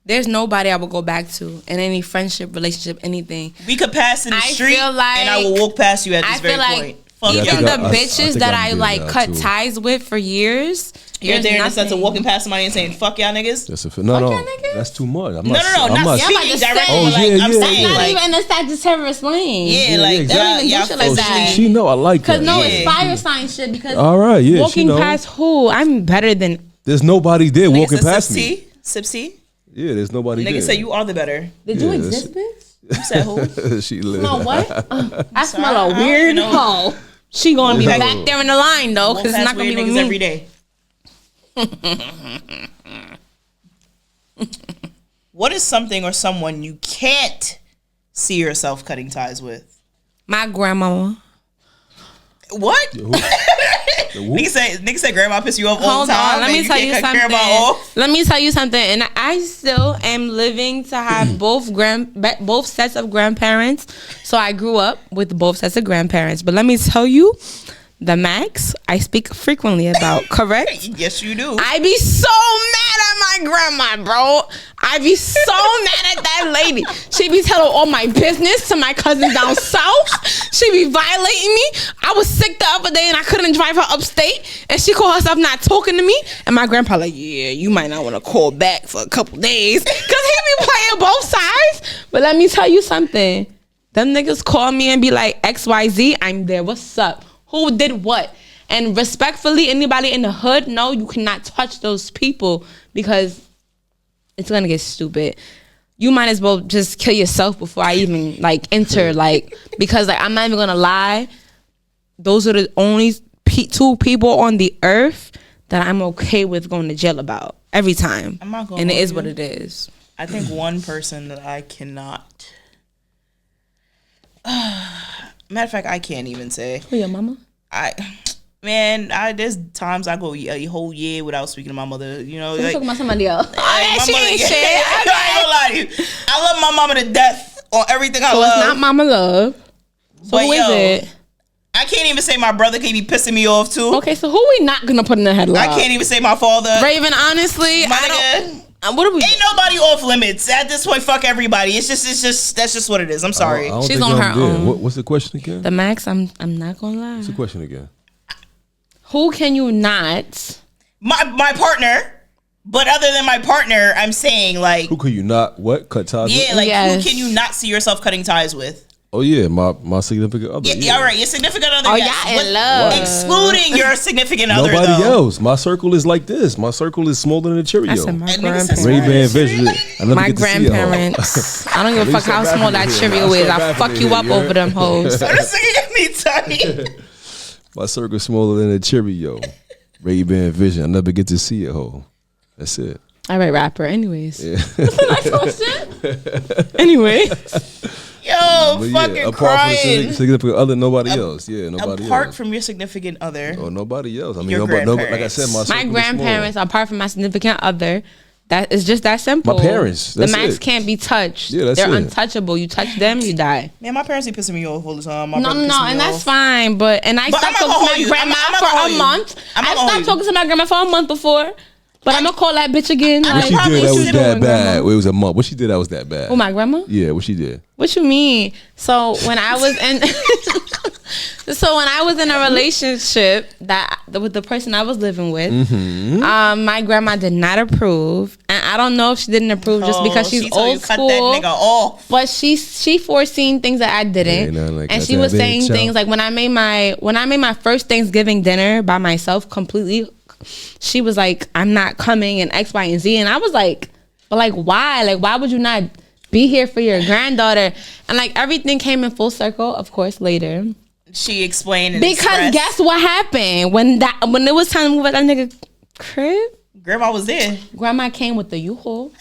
There's nobody I would go back to in any friendship, relationship, anything. We could pass in the I street, feel like- and I will walk past you at this I very feel like point. Fuck Yeah, I y'all. even think the I bitches think that I'm I good like now, cut too. ties with for years. You're there's there in the sense of nothing. walking past somebody and saying, fuck y'all niggas? No, Fuck no, y'all niggas? that's too much. I'm No, not, not I'm not, Yeah, I'm about speaking to directly, say. but like, Oh, yeah, I'm yeah, saying, yeah. Not like, even in the Sagittarius lane. yeah, Yeah, like, yeah, exactly. They don't even do y'all shit like fuck that. she know I like Cause that. no, Yeah. it's fire sign shit. Because All right, yeah, she walking know. past who? I'm better than. There's nobody there nigga walking said past sip me. tea? Sip tea? Yeah, there's nobody Nigga there. said you are the better. Did Yeah, you exist, bitch? You said who? she live. No, what? I smell I a don't weird know. hoe. She gonna be Walk back there in the line though, Walk cause it's past not gonna be weird with niggas me. every day. What is something or someone you can't see yourself cutting ties with? My grandmama. What? Nigga say grandma piss you off all Hold the time. on, let and me tell you can't cut something. grandma off? Let me tell you something, and I still am living to have both sets of grandparents. So I grew up with both sets of grandparents. But let me tell you, the Max I speak frequently about, correct? Yes, you do. I be so mad at my grandma, bro. I be so mad at that lady. She be telling all my business to my cousin down south. She be violating me. I was sick the other day and I couldn't drive her upstate. And she called herself not talking to me. And my grandpa like, yeah, you might not want to call back for a couple days. Because he be playing both sides. But let me tell you something. Them niggas call me and be like, XYZ, I'm there. What's up? Who did what? And respectfully, anybody in the hood, no, you cannot touch those people because it's gonna get stupid. You might as well just kill yourself before I even like enter, like, because like I'm not even gonna lie. Those are the only two people on the earth that I'm okay with going to jail about every time. I'm not gonna and it hold is you. what it is. I think one person that I cannot. Matter of fact, I can't even say. Who your mama? There's times I go a whole year without speaking to my mother. You know, I'm like, talking about somebody else. my She mother- ain't I shit. ain't gonna lie to you. I love my mama to death on everything I So love. it's not mama love. So But who is yo, it? I can't even say my brother can be pissing me off too. Okay, so who we not gonna put in the headlock? I can't even say my father. Raven, honestly, My I nigga. don't. What are we? Ain't nobody off limits at this point. Fuck everybody. It's just that's just what it is. I'm sorry. I don't She's think on I'm her there. own. What's the question again? The Max, I'm not gonna lie. What's the question again? Who can you not? My partner. But other than my partner, I'm saying like Who could you not cut ties with? yeah, like Yes. who can you not see yourself cutting ties with? Oh yeah, my significant other. Yeah, all right, your significant other. Oh, yes. y'all in What- love. Excluding your significant other. Nobody though. else. My circle is like this. My circle is smaller than a Cheerio. I said my And niggas said grandparents. Ray-Ban Vision. I never My get to see it, ho. grandparents. I don't give a fuck Lisa how small that Baffin Cheerio here. is. I'll Lisa fuck Baffin you here, up you over heard? them hoes. This nigga get me tight. My circle smaller than a Cheerio. Ray-Ban Vision. I never get to see it, ho. That's it. All right, rapper. Anyways. Next question. Anyway. Yo, But fucking yeah, apart crying. from the significant other, nobody else. Yeah, nobody Apart else. from your significant other, Oh, nobody else. I mean, Your nobody, like I said, my circle My is grandparents, small. apart from my significant other, that is just that simple. My parents, The that's max it. can't be touched. Yeah, that's They're it. untouchable. You touch them, you die. man, my parents be pissing me off all the time. My No, brother no, piss me and that's off. fine. But I But stopped I'm not talking gonna to hold my you. grandma I'm not for gonna a hold you. month. I'm not I gonna stopped hold talking to my grandma for a month before. But I'm gonna call that bitch again. What Like, she probably did that was should've that doing, bad? grandma? It was a month. What she did that was that bad? Oh, my grandma? Yeah, what she did? What you mean? So when I was in a relationship with the person I was living with, my grandma did not approve, and I don't know if she didn't approve just because she's she told you old cut school. that nigga off. But she foreseen things that I didn't, Ain't nothing like and that. she was That saying big things chop. like when I made my first Thanksgiving dinner by myself completely. She was like, "I'm not coming," and X, Y, and Z, and I was like, "But like, why? Like, why would you not be here for your granddaughter?" And like everything came in full circle, of course, later. She explained and Because expressed. guess what happened when it was time to move out that nigga crib? Grandma was there. Grandma came with the U-Haul.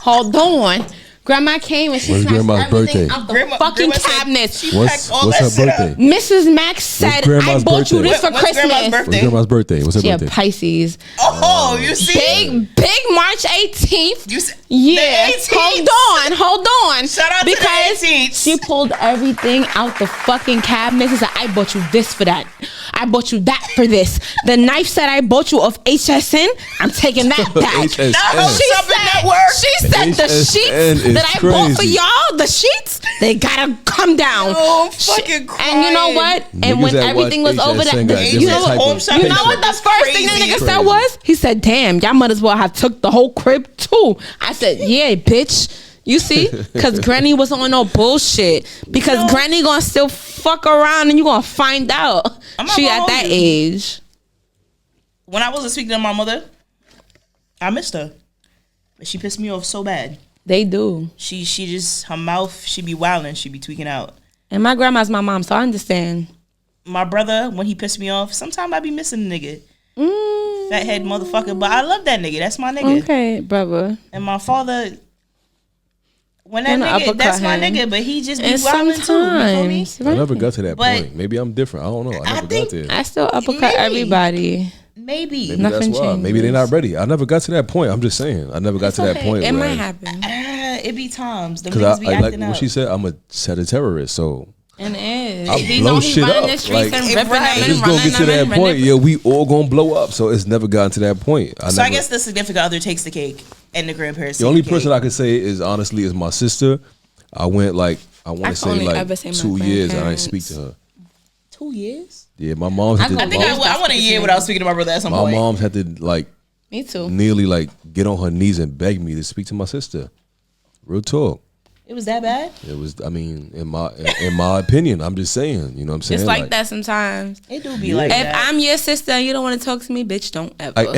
Hold on. Grandma came and she When's snatched grandma's everything birthday? out the fucking said cabinets. she What's packed all what's that her shit up. birthday? Mrs. Max said, "I grandma's bought you birthday? this for What's grandma's Christmas." birthday? What's grandma's birthday? What's her She a birthday? Pisces. Oh, you see? Big March 18th. You see? Yeah. The 18th. Hold on. Shout out to the because 18th. she pulled everything out the fucking cabinet and said, "I bought you this for that. I bought you that for this. The knife set I bought you of HSN, I'm taking that back." HSN. Something network. She said the HSN sheets is that I bought for crazy. y'all, the sheets, they gotta come down. Oh, I'm fucking crying. And you know what? And Niggas when that everything watch was over, HSN got you know different type what? of You know what the That's first thing that crazy. nigga said was? He said, "Damn, y'all might as well have took the whole crib too." I said, "Yeah, bitch." You see? Because Granny wasn't on no bullshit. Because No. Granny gonna still fuck around and you gonna find out. I'm not She gonna at hold that you. age. When I wasn't speaking to my mother, I missed her. But she pissed me off so bad. They do. She just, her mouth, she be wilding, she be tweaking out. And my grandma's my mom, so I understand. My brother, when he pissed me off, sometimes I be missing the nigga. Mm, Fat head motherfucker. But I love that nigga. That's my nigga. okay, brother. And my father, when that Gonna nigga, uppercut that's my him. nigga, but he just be And wilding too. You feel me? sometimes, I never got to that But- point. Maybe I'm different. I don't know. I never think- got there. I still uppercut Maybe. everybody. Maybe. Maybe Nothing that's why. Maybe they're not ready. I never got to that point. I'm just saying. I never got to that point. It where- might happen. It be times. The Cause niggas be I like acting what out. she said. I'm a set of terrorists, so And it is. I'll He blow know he shit running up. the streets Like, and ripping Right. them it's and gonna running get to them that and point. running. Yeah, we all gonna blow up. So it's never gotten to that point. So I guess the significant other takes the cake and the grandparents. the only person I could say is honestly is my sister. I went like I want I to can only say ever like say my 2 years and I didn't grandparents. speak to her. 2 years. Yeah, my mom's had I to. I think I went a year without speaking to my brother at some my point. mom's had to like Me too. nearly like get on her knees and beg me to speak to my sister. Real talk. It was that bad? It was. I mean, in my opinion, I'm just saying. You know what I'm saying? It's like that sometimes. It do be Yeah. like If that. I'm your sister and you don't want to talk to me, bitch, don't ever. Like,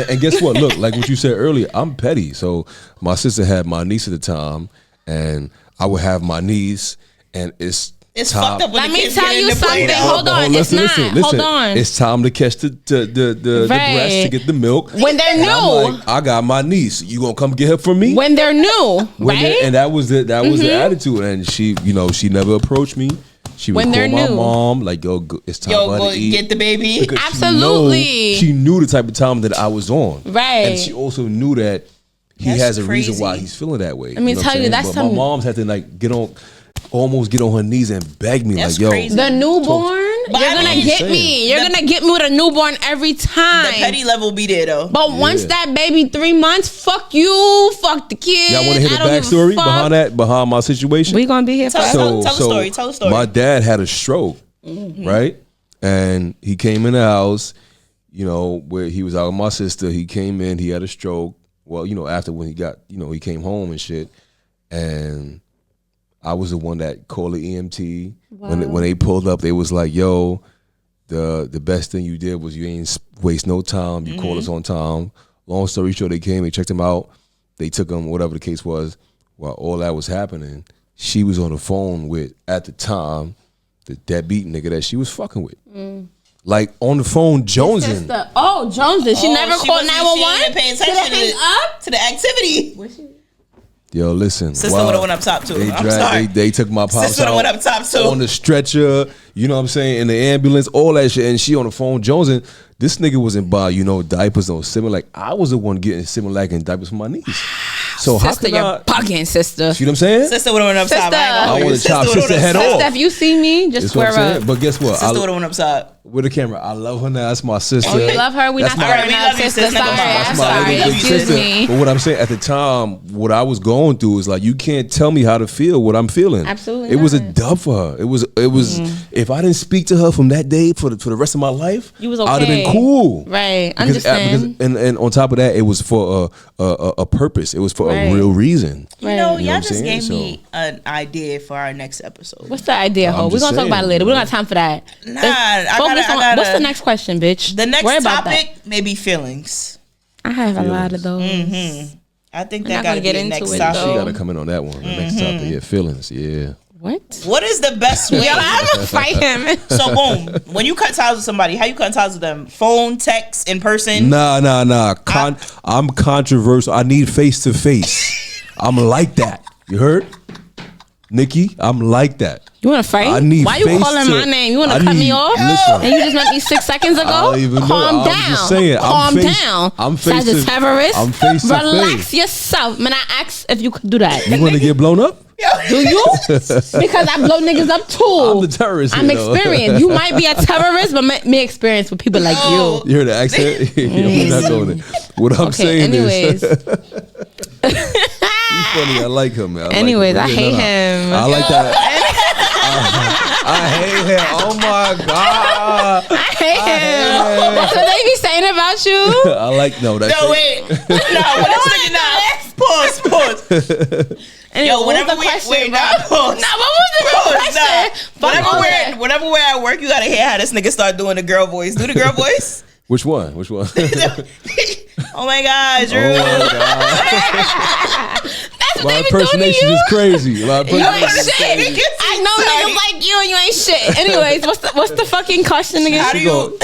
and guess what? Look, like what you said earlier, I'm petty. So my sister had my niece at the time, and I would have my niece, and it's time. fucked up when Let the me kids tell get in you the play, something. though. Hold on. It's not. Hold on. It's time to catch the breast Right. to get the milk. When they're And I'm new. like, I got my niece. You gonna come get her for me? When they're new, When right? they- and that was the attitude. And she, she never approached me. She would When call they're my new. mom like, "Yo, it's time Yo, for her go to eat." get the baby. Because Absolutely. she knew the type of time that I was on. Right. And she also knew that he That's has a reason crazy. why he's feeling that way. Let me know what tell I'm you, saying? that's but some- my mom's had to like almost get on her knees and beg me That's like, "Yo, crazy. The newborn, But you're I gonna mean- get Saying. me. You're The- gonna get me with a newborn every time. The petty level be there though. But once Yeah. that baby 3 months, fuck you, fuck the kid. y'all want to hear the I don't give a backstory fuck. behind my situation?" We gonna be here Tell- forever. tell the story, tell the story. My dad had a stroke, right? And he came in the house, where he was out with my sister. He came in, he had a stroke. Well, after when he got, he came home and shit. And I was the one that called the EMT. When they pulled up, they was like, "Yo, the best thing you did was you ain't waste no time. You called us on time." Long story short, they came, they checked him out, they took him, whatever the case was. While all that was happening, she was on the phone with, at the time, the deadbeat nigga that she was fucking with. Like, on the phone, jonesing. Jonesing. She never called 911? She didn't pay attention to the activity. Yo, listen. Sister would have went up top too. I'm sorry. They took my pops Sister would have went up top too. on the stretcher, you know what I'm saying, in the ambulance, all that shit, and she on the phone jonesing. This nigga wasn't buy, diapers on Similac. I was the one getting Similac and diapers for my niece. So Sister, you're bugging, sister. See what I'm saying? Sister would have went up top. I want to chop sister head off. Sister, if you see me, just square up. But guess what? Sister would have went up top. With the camera, I love her now. That's my sister. Oh, you love her? We're not squaring up, sister. Sorry, I'm sorry. Excuse me. But what I'm saying, at the time, what I was going through is like, you can't tell me how to feel what I'm feeling. Absolutely It was a not. dub for her. It was. If I didn't speak to her from that day for the rest of my life, You was okay. I'd have been cool. Right. Because and on top of that, it was for a purpose. It was for a real reason. You know, what y'all I'm just saying? gave me an idea for our next episode. What's the idea, ho? I'm We're just going to talk about it saying, later. We don't have time for that. Nah, What's the next question, bitch? The next Worry about topic that. may be feelings. I have a lot of those. I think We're that not got to gonna be get the into next it, topic. She though. got to come in on that one. The next topic, yeah, feelings, yeah. What? What is the best way? Yo, I'm going to fight him. So boom, when you cut ties with somebody, how you cut ties with them? Phone, text, in person? Nah. I'm controversial. I need face to face. I'm like that. You heard? Nikki, I'm like that. You want to fight? I need Why you face calling to- my name? You want I to cut me need- off? listen. And you just met me 6 seconds ago? I don't even know. Calm I'm down. just saying, Calm face- down. I'm face to- Sagittarius. I'm face to Relax face. yourself. Man, I asked if you could do that. You want to get blown up? Do you? Because I blow niggas up too. I'm the terrorist. I'm here, though. experienced. You might be a terrorist, but me experienced with people like you. You heard the accent? We're not going there. What I'm Okay, saying anyways. is, he's funny. I like him, man. Anyways, I like hate him. I like that. I hate him. Oh my god. I hate him. That's what they be saying about you. I like no. That's No, wait. No, what is thinking now? Pause. Anyway, Yo, what was whenever the question, wait, bro? nah, pause. Nah, what was the question? Fuck all that. Whenever we're at work, you gotta hear how this nigga start doing the girl voice. Do the girl voice. Which one? Which one? Oh my god, Drew. Oh my god. That's what My they be doing to impersonation you. is crazy. My You ain't impersonation is shit. crazy. I know niggas like you and you ain't shit. Anyways, what's the fucking question again? How do you?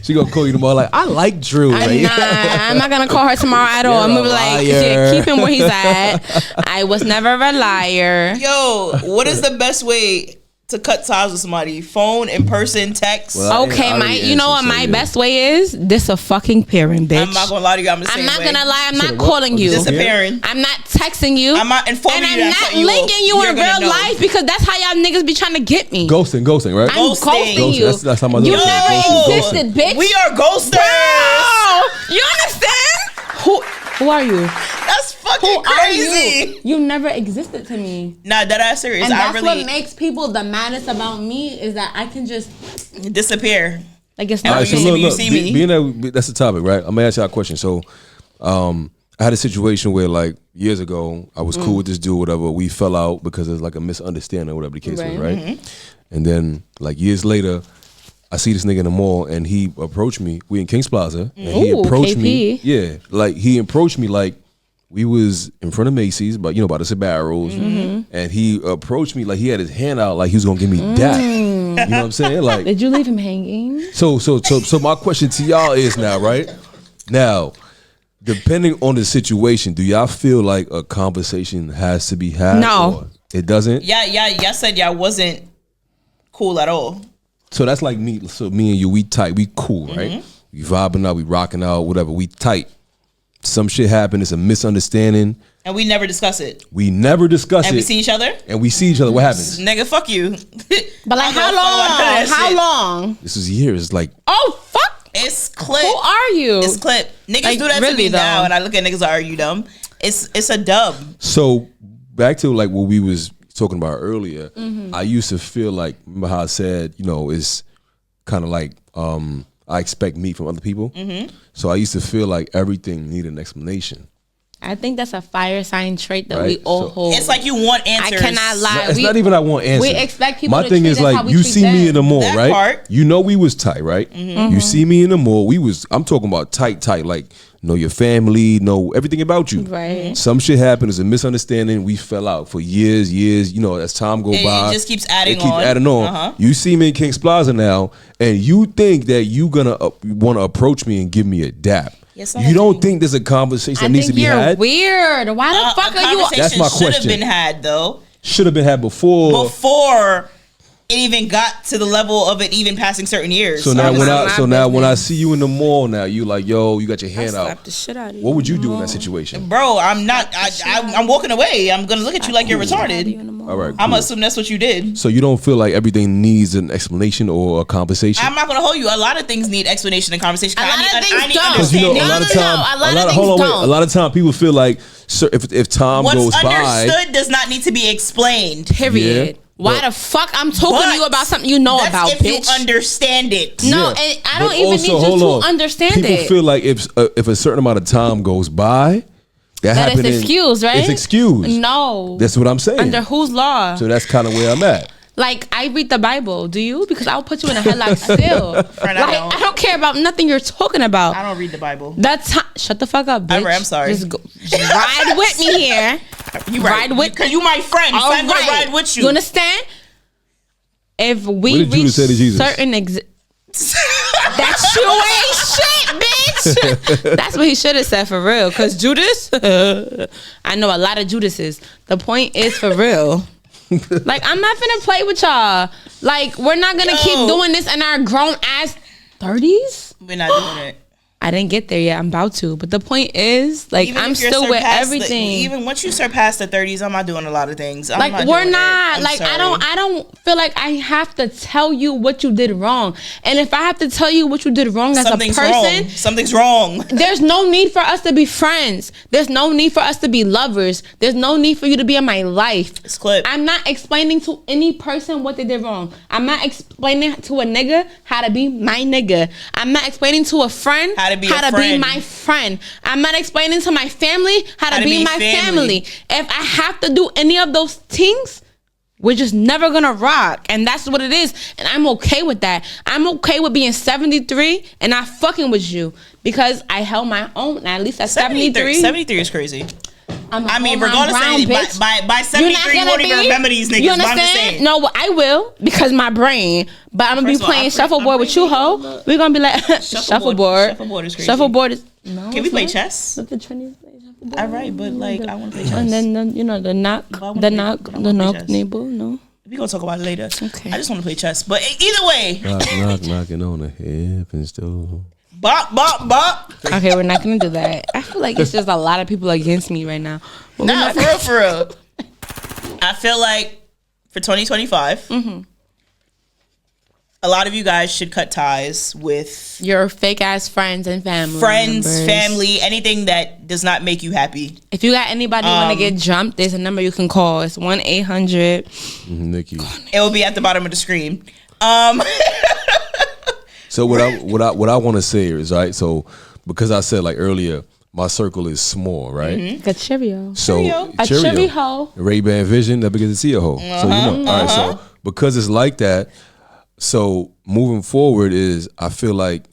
She gonna call you tomorrow like, I like Drew. Right? Nah, I'm not gonna call her tomorrow at all. I'm You're gonna be a like, liar. keep him where he's at. I was never a liar. Yo, what is the best way to cut ties with somebody? Phone, in person, text? Well, Okay, I my, already you know what answered, so my yeah. best way is? This a fucking pairing, bitch. I'm not gonna lie to you. I'm the same I'm not way. gonna lie. I'm not Said what? calling you. Disappearing. I'm not texting you. I'm not informing and you I'm that I'm not cutting you linking off. you You're in gonna real know. life because that's how y'all niggas be trying to get me. Ghosting, right? I'm Ghosting. ghosting you. That's how my You little never ghosting. existed, bitch. We are ghosters. Bro, you understand? Who are you? That's fucking Who crazy. are you? You never existed to me. Nah, that ass serious. And I that's really what makes people the maddest about me is that I can just disappear. like it's All not right, so me. look, you see me. Being that, that's the topic, right? I'm gonna ask y'all a question. So, I had a situation where, like, years ago, I was cool with this dude, whatever. We fell out because there's like a misunderstanding, or whatever the case was, Right. right? And then, like, years later, I see this nigga in the mall, and he approached me. We in Kings Plaza, and he Ooh, approached me. KP. Yeah, like he approached me like we was in front of Macy's, but by the Sbarro's, and he approached me like he had his hand out, like he was gonna give me that. You know what I'm saying? Like, Did you leave him hanging? so my question to y'all is now, right? Now, depending on the situation, do y'all feel like a conversation has to be had? No. Or it doesn't? Y'all said y'all wasn't cool at all. So that's like me. So me and you, we tight, we cool, right? We vibing out, we rocking out, whatever. We tight. Some shit happened. It's a misunderstanding. And we never discuss it. We never discuss And it. we see each other? and we see each other. What happens? Nigga, fuck you. But like I how don't fuck about none of that long? How shit. long? This is years. Like, Oh fuck! It's clip. Who are you? It's clip. Niggas Like, do that to really, me now, though? and I look at niggas like, are you dumb? It's a dub. so back to like what we was talking about earlier. I used to feel like, remember how I said, it's kind of like I expect meat from other people. So I used to feel like everything needed an explanation. I think that's a fire sign trait that Right, we all so- hold. It's like you want answers. I cannot lie. It's not even I want answers. We expect people My to thing treat is us like how we you treat see me them. in the mall, That right? part. You know we was tight, right? You see me in the mall. I'm talking about tight, like know your family, know everything about you. Right. Some shit happened. It's a misunderstanding. We fell out for years. You know, as time go It by, just keeps adding it keeps on. adding on. Uh-huh. You see me in Kings Plaza now, and you think that you gonna want to approach me and give me a dap. Yes, I you don't do. think there's a conversation I that needs to think be you're had? weird. Why the fuck A are you? conversation That's my should have question. been had though Should have been had before it even got to the level of it even passing certain years. So now Honestly, when I business. see you in the mall now, you like, yo, you got your hand out. Slap the shit out of you. What would you do in that situation? Bro, I'm not. I'm walking away. I'm gonna look at you like you're retarded. All right, I'm cool. gonna assume that's what you did. So you don't feel like everything needs an explanation or a conversation? I'm not gonna hold you. A lot of things need explanation and conversation. A lot of things I need don't. Because you know, understanding. a lot of No, time, a lot of things hold on, wait. don't. A lot of time, people feel like, sir, if time What's goes by, understood does not need to be explained. Period. Yeah, Why but- the fuck I'm talking to But you about something you know That's about, if bitch? you understand it. No, Yeah. and I don't But even also, need you hold to on. understand people it. feel like if a certain amount of time goes by, that That happened. is excused, right? It's excused. No. That's what I'm saying. Under whose law? So that's kind of where I'm at. Like, I read the Bible. Do you? Because I'll put you in a headlock still. Friend, Like, I don't. I don't care about nothing you're talking about. I don't read the Bible. That's shut the fuck up, bitch. Alright, I'm sorry. Just ride with me here. You Ride with- because you my friend. So All I'm gonna right. ride with you. You understand? If we What did reach Judas say to Jesus? certain that you ain't shit, bitch. That's what he should have said for real. Cause Judas, I know a lot of Judases. The point is for real. Like, I'm not finna play with y'all. Like, we're not gonna keep Yo. doing this in our grown ass 30s. We're not doing it. I didn't get there yet. I'm about to. But the point is, like, Even I'm if you're still with surpassed everything. even once you surpass the 30s, I'm not doing a lot of things. I'm Like, not we're doing it. not I'm like sorry. I don't feel like I have to tell you what you did wrong. And if I have to tell you what you did wrong as Something's a person, wrong. Something's wrong. there's no need for us to be friends. There's no need for us to be lovers. There's no need for you to be in my life. It's clip. I'm not explaining to any person what they did wrong. I'm not explaining to a nigga how to be my nigga. I'm not explaining to a friend How to be a friend. my friend. I'm not explaining to my family how to be my family. If I have to do any of those things, we're just never gonna rock. And that's what it is. And I'm okay with that. I'm okay with being 73 and not fucking with you. Because I held my own. And at least at 73. 73 is crazy. I mean, regardless of by 73, you won't even remember these niggas. You but I'm just understand? saying. No, I will because my brain. But I'm gonna First be of all, playing I'm shuffleboard with pretty- you, ho. We're gonna be like shuffleboard. Shuffleboard is crazy. Shuffleboard is. No, Can we it's play not. chess? Let the Trinity play shuffleboard. All right, but like I want to play chess. And then the knock, But I wanna the play- knock, but I the wanna play knock chess. neighbor. No. We're gonna talk about it later. Okay. I just want to play chess. But either way, Knocking on the hip and still. bop, bop, bop. Okay, we're not gonna do that. I feel like it's just a lot of people against me right now. But we're Nah, not- for real, for real. I feel like for 2025, a lot of you guys should cut ties with Your fake ass friends and family. friends, members. family, anything that does not make you happy. If you got anybody want to get jumped, there's a number you can call. It's 1-800. Nikki. It will be at the bottom of the screen. So what I want to say is, right, so because I said like earlier, my circle is small, right? The Cheerio. So A cherry hoe. Ray-Ban Vision, never get to see a hoe. So you know. All right, so because it's like that, so moving forward is I feel like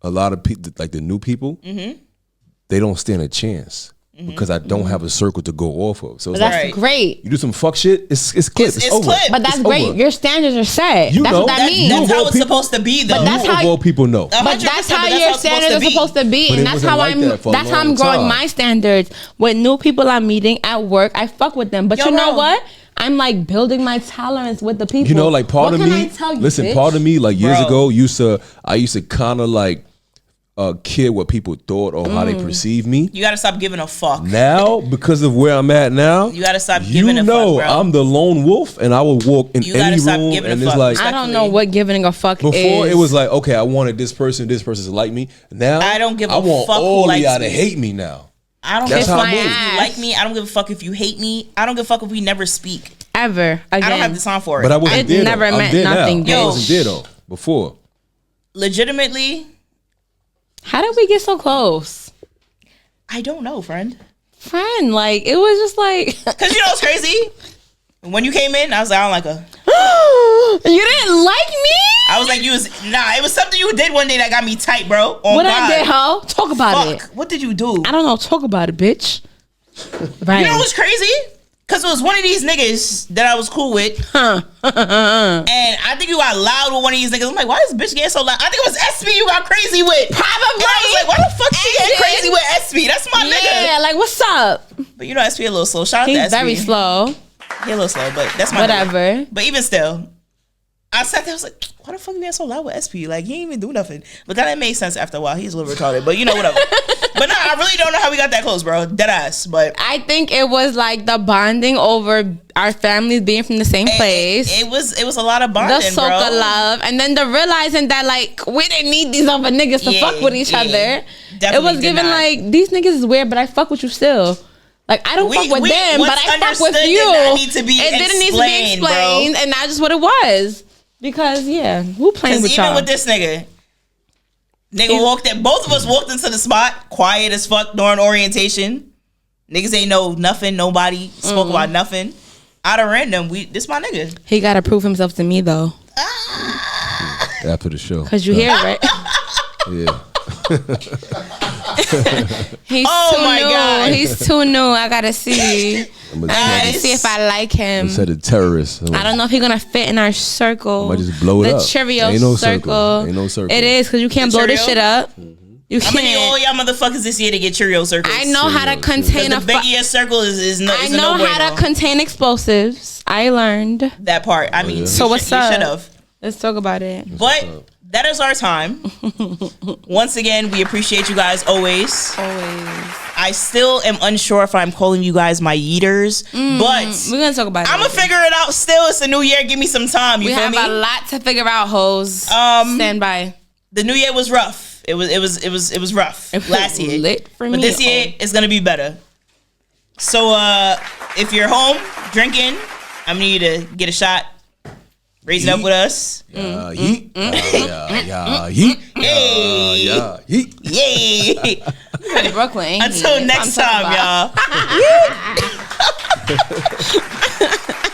a lot of people, like the new people, they don't stand a chance because I don't have a circle to go off of. So it's But like that's Right. great. you do some fuck shit, it's clip, it's over. clip. But that's It's great. over. Your standards are set. You That's know. what that That- means. That's of how all it's people- supposed to be, though. But that's You how- of all people know. But 100%, that's how but your how it's standards are supposed to be, But it and that's wasn't how like I'm. that for a That's how I'm long growing time. my standards. With new people I'm meeting at work, I fuck with them. But Yo, you know bro. what? I'm like building my tolerance with the people. You know, like part What of can me. I tell you, Listen, bitch? part of me, like years Bro. ago, I used to kind of like care what people thought or how they perceive me. You gotta stop giving a fuck. Now, because of where I'm at now, You gotta stop you giving a fuck, know bro. I'm the lone wolf, and I will walk in You gotta any stop room, giving a and it's fuck. like I don't know what giving a fuck is. before it was like, okay, I wanted this person's like me. Now I don't give a I want fuck who all of likes y'all to me. hate me now. I don't That's give a how fuck I if move. you like me. I don't give a fuck if you hate me. I don't give a fuck if we never speak. ever again. I don't have the time for it. But I wasn't It there. never though. I'm meant there nothing, now. I bitch. wasn't there though before. Legitimately, How did we get so close? I don't know, friend. friend. Like, it was just like. Cause you know what's crazy? When you came in, I was like, I don't like her. You didn't like me? I was like, it was something you did one day that got me tight, bro. Oh, What God. I did, ho? Talk about it. What did you do? I don't know. Talk about it, bitch. Right. You know what's crazy? Cause it was one of these niggas that I was cool with. Huh. And I think you got loud with one of these niggas. I'm like, why is this bitch getting so loud? I think it was SB you got crazy with. Probably. And I was like, why the fuck she getting crazy with SB? That's my nigga. Yeah, like, what's up? But you know, SB a little slow. Shout out to He's SB. very slow. He a little slow, but that's my Whatever. nigga. But even still, I sat there, I was like, why the fuck you being so loud with SP? Like, he ain't even do nothing. But then it made sense after a while. He's a little retarded, but you know, whatever. But no, I really don't know how we got that close, bro. Dead ass. But I think it was like the bonding over our families being from the same place. it was a lot of bonding, The soca bro. love, and then the realizing that like we didn't need these other niggas to Yeah, fuck with each yeah. other. Definitely it was did given not. like these niggas is weird, but I fuck with you still. Like I don't fuck with them, but what's I fuck with understood you. did not need to be It didn't need to be explained, bro. explained, and that's just what it was. Because yeah, who playing Because with even y'all? with this nigga walked in. Both of us walked into the spot quiet as fuck during orientation. Niggas ain't know nothing. Nobody spoke about nothing. Out of random, this my nigga. He gotta prove himself to me though, After the show. cause you hear it, right? Yeah. He's Oh too my new. God. He's too new. I gotta see. I'm I gotta Nice. see if I like him. said a terrorist. I don't know if he's gonna fit in our circle. Might just blow it the up. Cheerio Ain't no circle. circle. Ain't no circle. It is because you can't The blow this Cheerio? shit up. You How many all can't. y'all motherfuckers this year to get Cheerio circles? I know how to Cheerio, contain a. The big circle is no. I Is a know no how to bueno. contain explosives. I learned. That part. I mean, So what's you up? should have. Let's talk about it. But that is our time. Once again, we appreciate you guys always. Always. I still am unsure if I'm calling you guys my yeeters, but We're gonna talk about it. I'm gonna figure it out. Still, it's a new year. Give me some time. You We feel have me? a lot to figure out, hoes. Stand by. The new year was rough. It was rough It was last year. lit for but me. this year it's gonna be better. So if you're home drinking, I'm gonna need you to get a shot. Raise it up with us. Yeet. Yeet. Hey. Yeet. Yay! In Brooklyn. ain't he? Until That's next what I'm time, talking about. y'all.